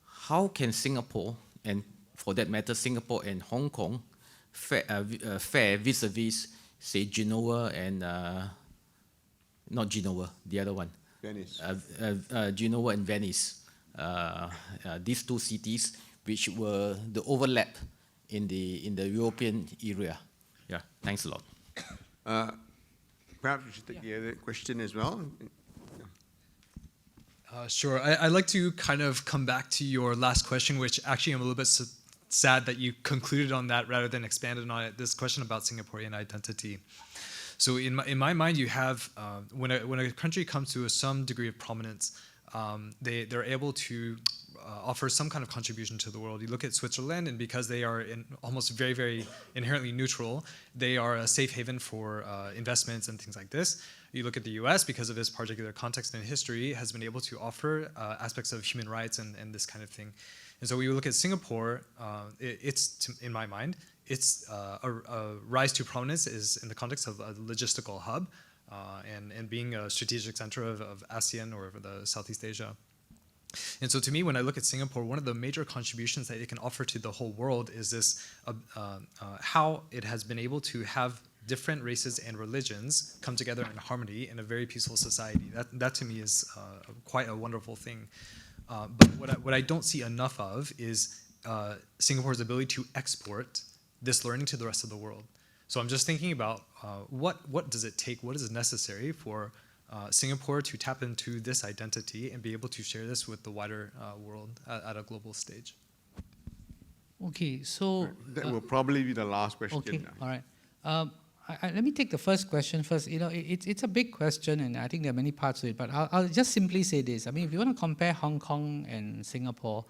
how can Singapore, and for that matter, Singapore and Hong Kong, fare vis-a-vis, say, Genoa and, not Genoa, the other one.
Venice.
Genoa and Venice. These two cities which were the overlap in the European area. Yeah, thanks a lot.
Perhaps we should take the other question as well.
Sure. I'd like to kind of come back to your last question, which actually I'm a little bit sad that you concluded on that rather than expanded on it. This question about Singaporean identity. So in my mind, you have when a country comes to some degree of prominence, they're able to offer some kind of contribution to the world. You look at Switzerland, and because they are almost very, very inherently neutral, they are a safe haven for investments and things like this. You look at the US, because of its particular context and history, has been able to offer aspects of human rights and this kind of thing. And so when you look at Singapore, in my mind, its a rise to prominence is in the context of a logistical hub and being a strategic center of ASEAN or the Southeast Asia. And so to me, when I look at Singapore, one of the major contributions that it can offer to the whole world is this, how it has been able to have different races and religions come together in harmony in a very peaceful society. That to me is quite a wonderful thing. But what I don't see enough of is Singapore's ability to export this learning to the rest of the world. So I'm just thinking about what does it take, what is necessary for Singapore to tap into this identity and be able to share this with the wider world at a global stage.
Okay, so...
That will probably be the last question.
Okay, all right. Let me take the first question first. You know, it's a big question, and I think there are many parts to it, but I'll just simply say this. I mean, if you want to compare Hong Kong and Singapore,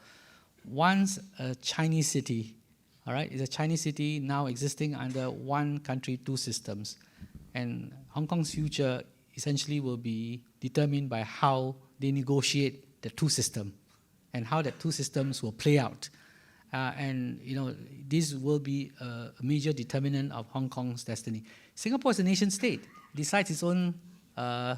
one's a Chinese city, all right? It's a Chinese city now existing under one country, two systems. And Hong Kong's future essentially will be determined by how they negotiate the two systems and how the two systems will play out. And you know, this will be a major determinant of Hong Kong's destiny. Singapore is a nation state, decides its own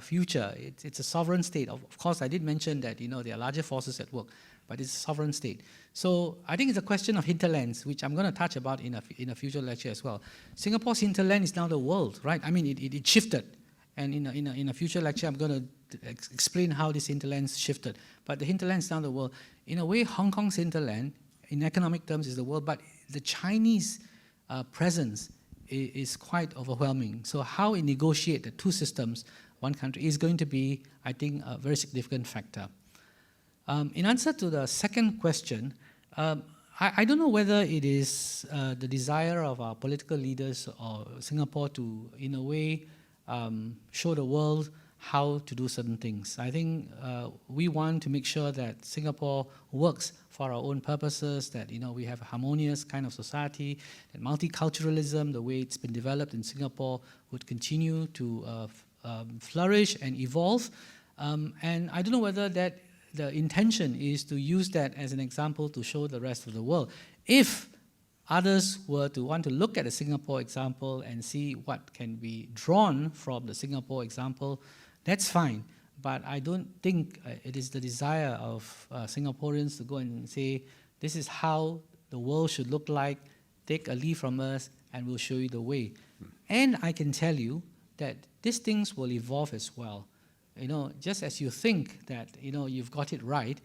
future. It's a sovereign state. Of course, I did mention that you know there are larger forces at work, but it's a sovereign state. So I think it's a question of hinterlands, which I'm going to touch about in a future lecture as well. Singapore's hinterland is now the world, right? I mean, it shifted, and in a future lecture, I'm going to explain how this hinterlands shifted. But the hinterland is now the world. In a way, Hong Kong's hinterland, in economic terms, is the world, but the Chinese presence is quite overwhelming. So how we negotiate the two systems, one country, is going to be, I think, a very significant factor. In answer to the second question, I don't know whether it is the desire of our political leaders or Singapore to, in a way, show the world how to do certain things. I think we want to make sure that Singapore works for our own purposes, that you know we have a harmonious kind of society, that multiculturalism, the way it's been developed in Singapore, would continue to flourish and evolve. And I don't know whether that the intention is to use that as an example to show the rest of the world. If others were to want to look at the Singapore example and see what can be drawn from the Singapore example, that's fine. But I don't think it is the desire of Singaporeans to go and say, this is how the world should look like, take a leaf from us, and we'll show you the way. And I can tell you that these things will evolve as well. You know, just as you think that, you know, you've got it right,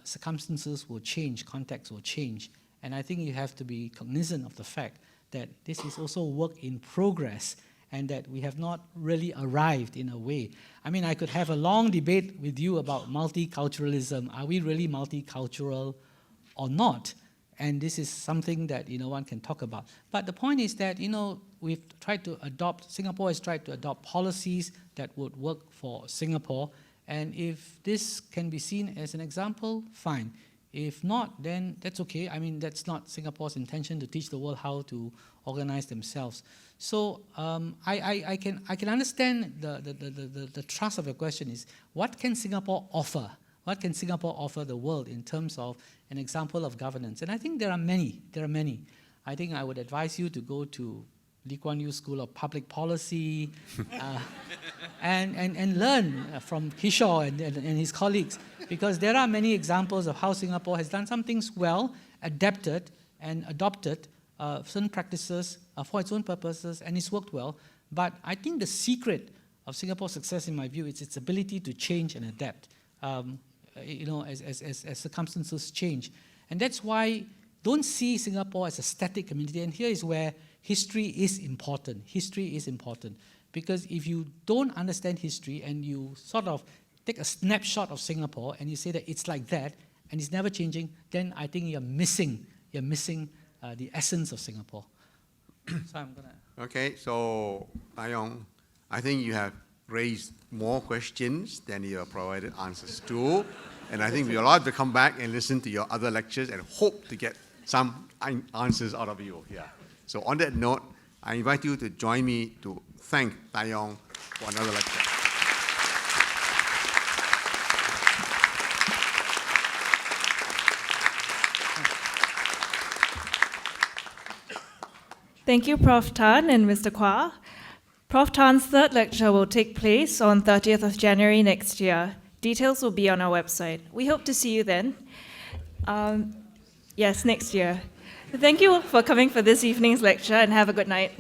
circumstances will change, context will change. And I think you have to be cognizant of the fact that this is also work in progress and that we have not really arrived in a way. I mean, I could have a long debate with you about multiculturalism. Are we really multicultural or not? And this is something that, you know, one can talk about. But the point is that, you know, Singapore has tried to adopt policies that would work for Singapore. And if this can be seen as an example, fine. If not, then that's okay. I mean, that's not Singapore's intention to teach the world how to organize themselves. So I can understand the thrust of your question is, what can Singapore offer? What can Singapore offer the world in terms of an example of governance? And I think there are many. I think I would advise you to go to Lee Kuan Yew School of Public Policy, and learn from Kishore and his colleagues, because there are many examples of how Singapore has done some things well, adapted and adopted certain practices for its own purposes, and it's worked well. But I think the secret of Singapore's success, in my view, is its ability to change and adapt, as circumstances change. And that's why don't see Singapore as a static community. And here is where history is important. History is important. Because if you don't understand history and you sort of take a snapshot of Singapore and you say that it's like that and it's never changing, then I think you're missing the essence of Singapore. So I'm gonna.
Okay, so Nanyang, I think you have raised more questions than you have provided answers to, and I think we're allowed to come back and listen to your other lectures and hope to get some answers out of you here. So on that note, I invite you to join me to thank Nanyang for another lecture.
Thank you, Prof. Tan and Mr. Kwa. Prof. Tan's third lecture will take place on 30th of January next year. Details will be on our website. We hope to see you then. Yes, next year. Thank you for coming for this evening's lecture, and have a good night.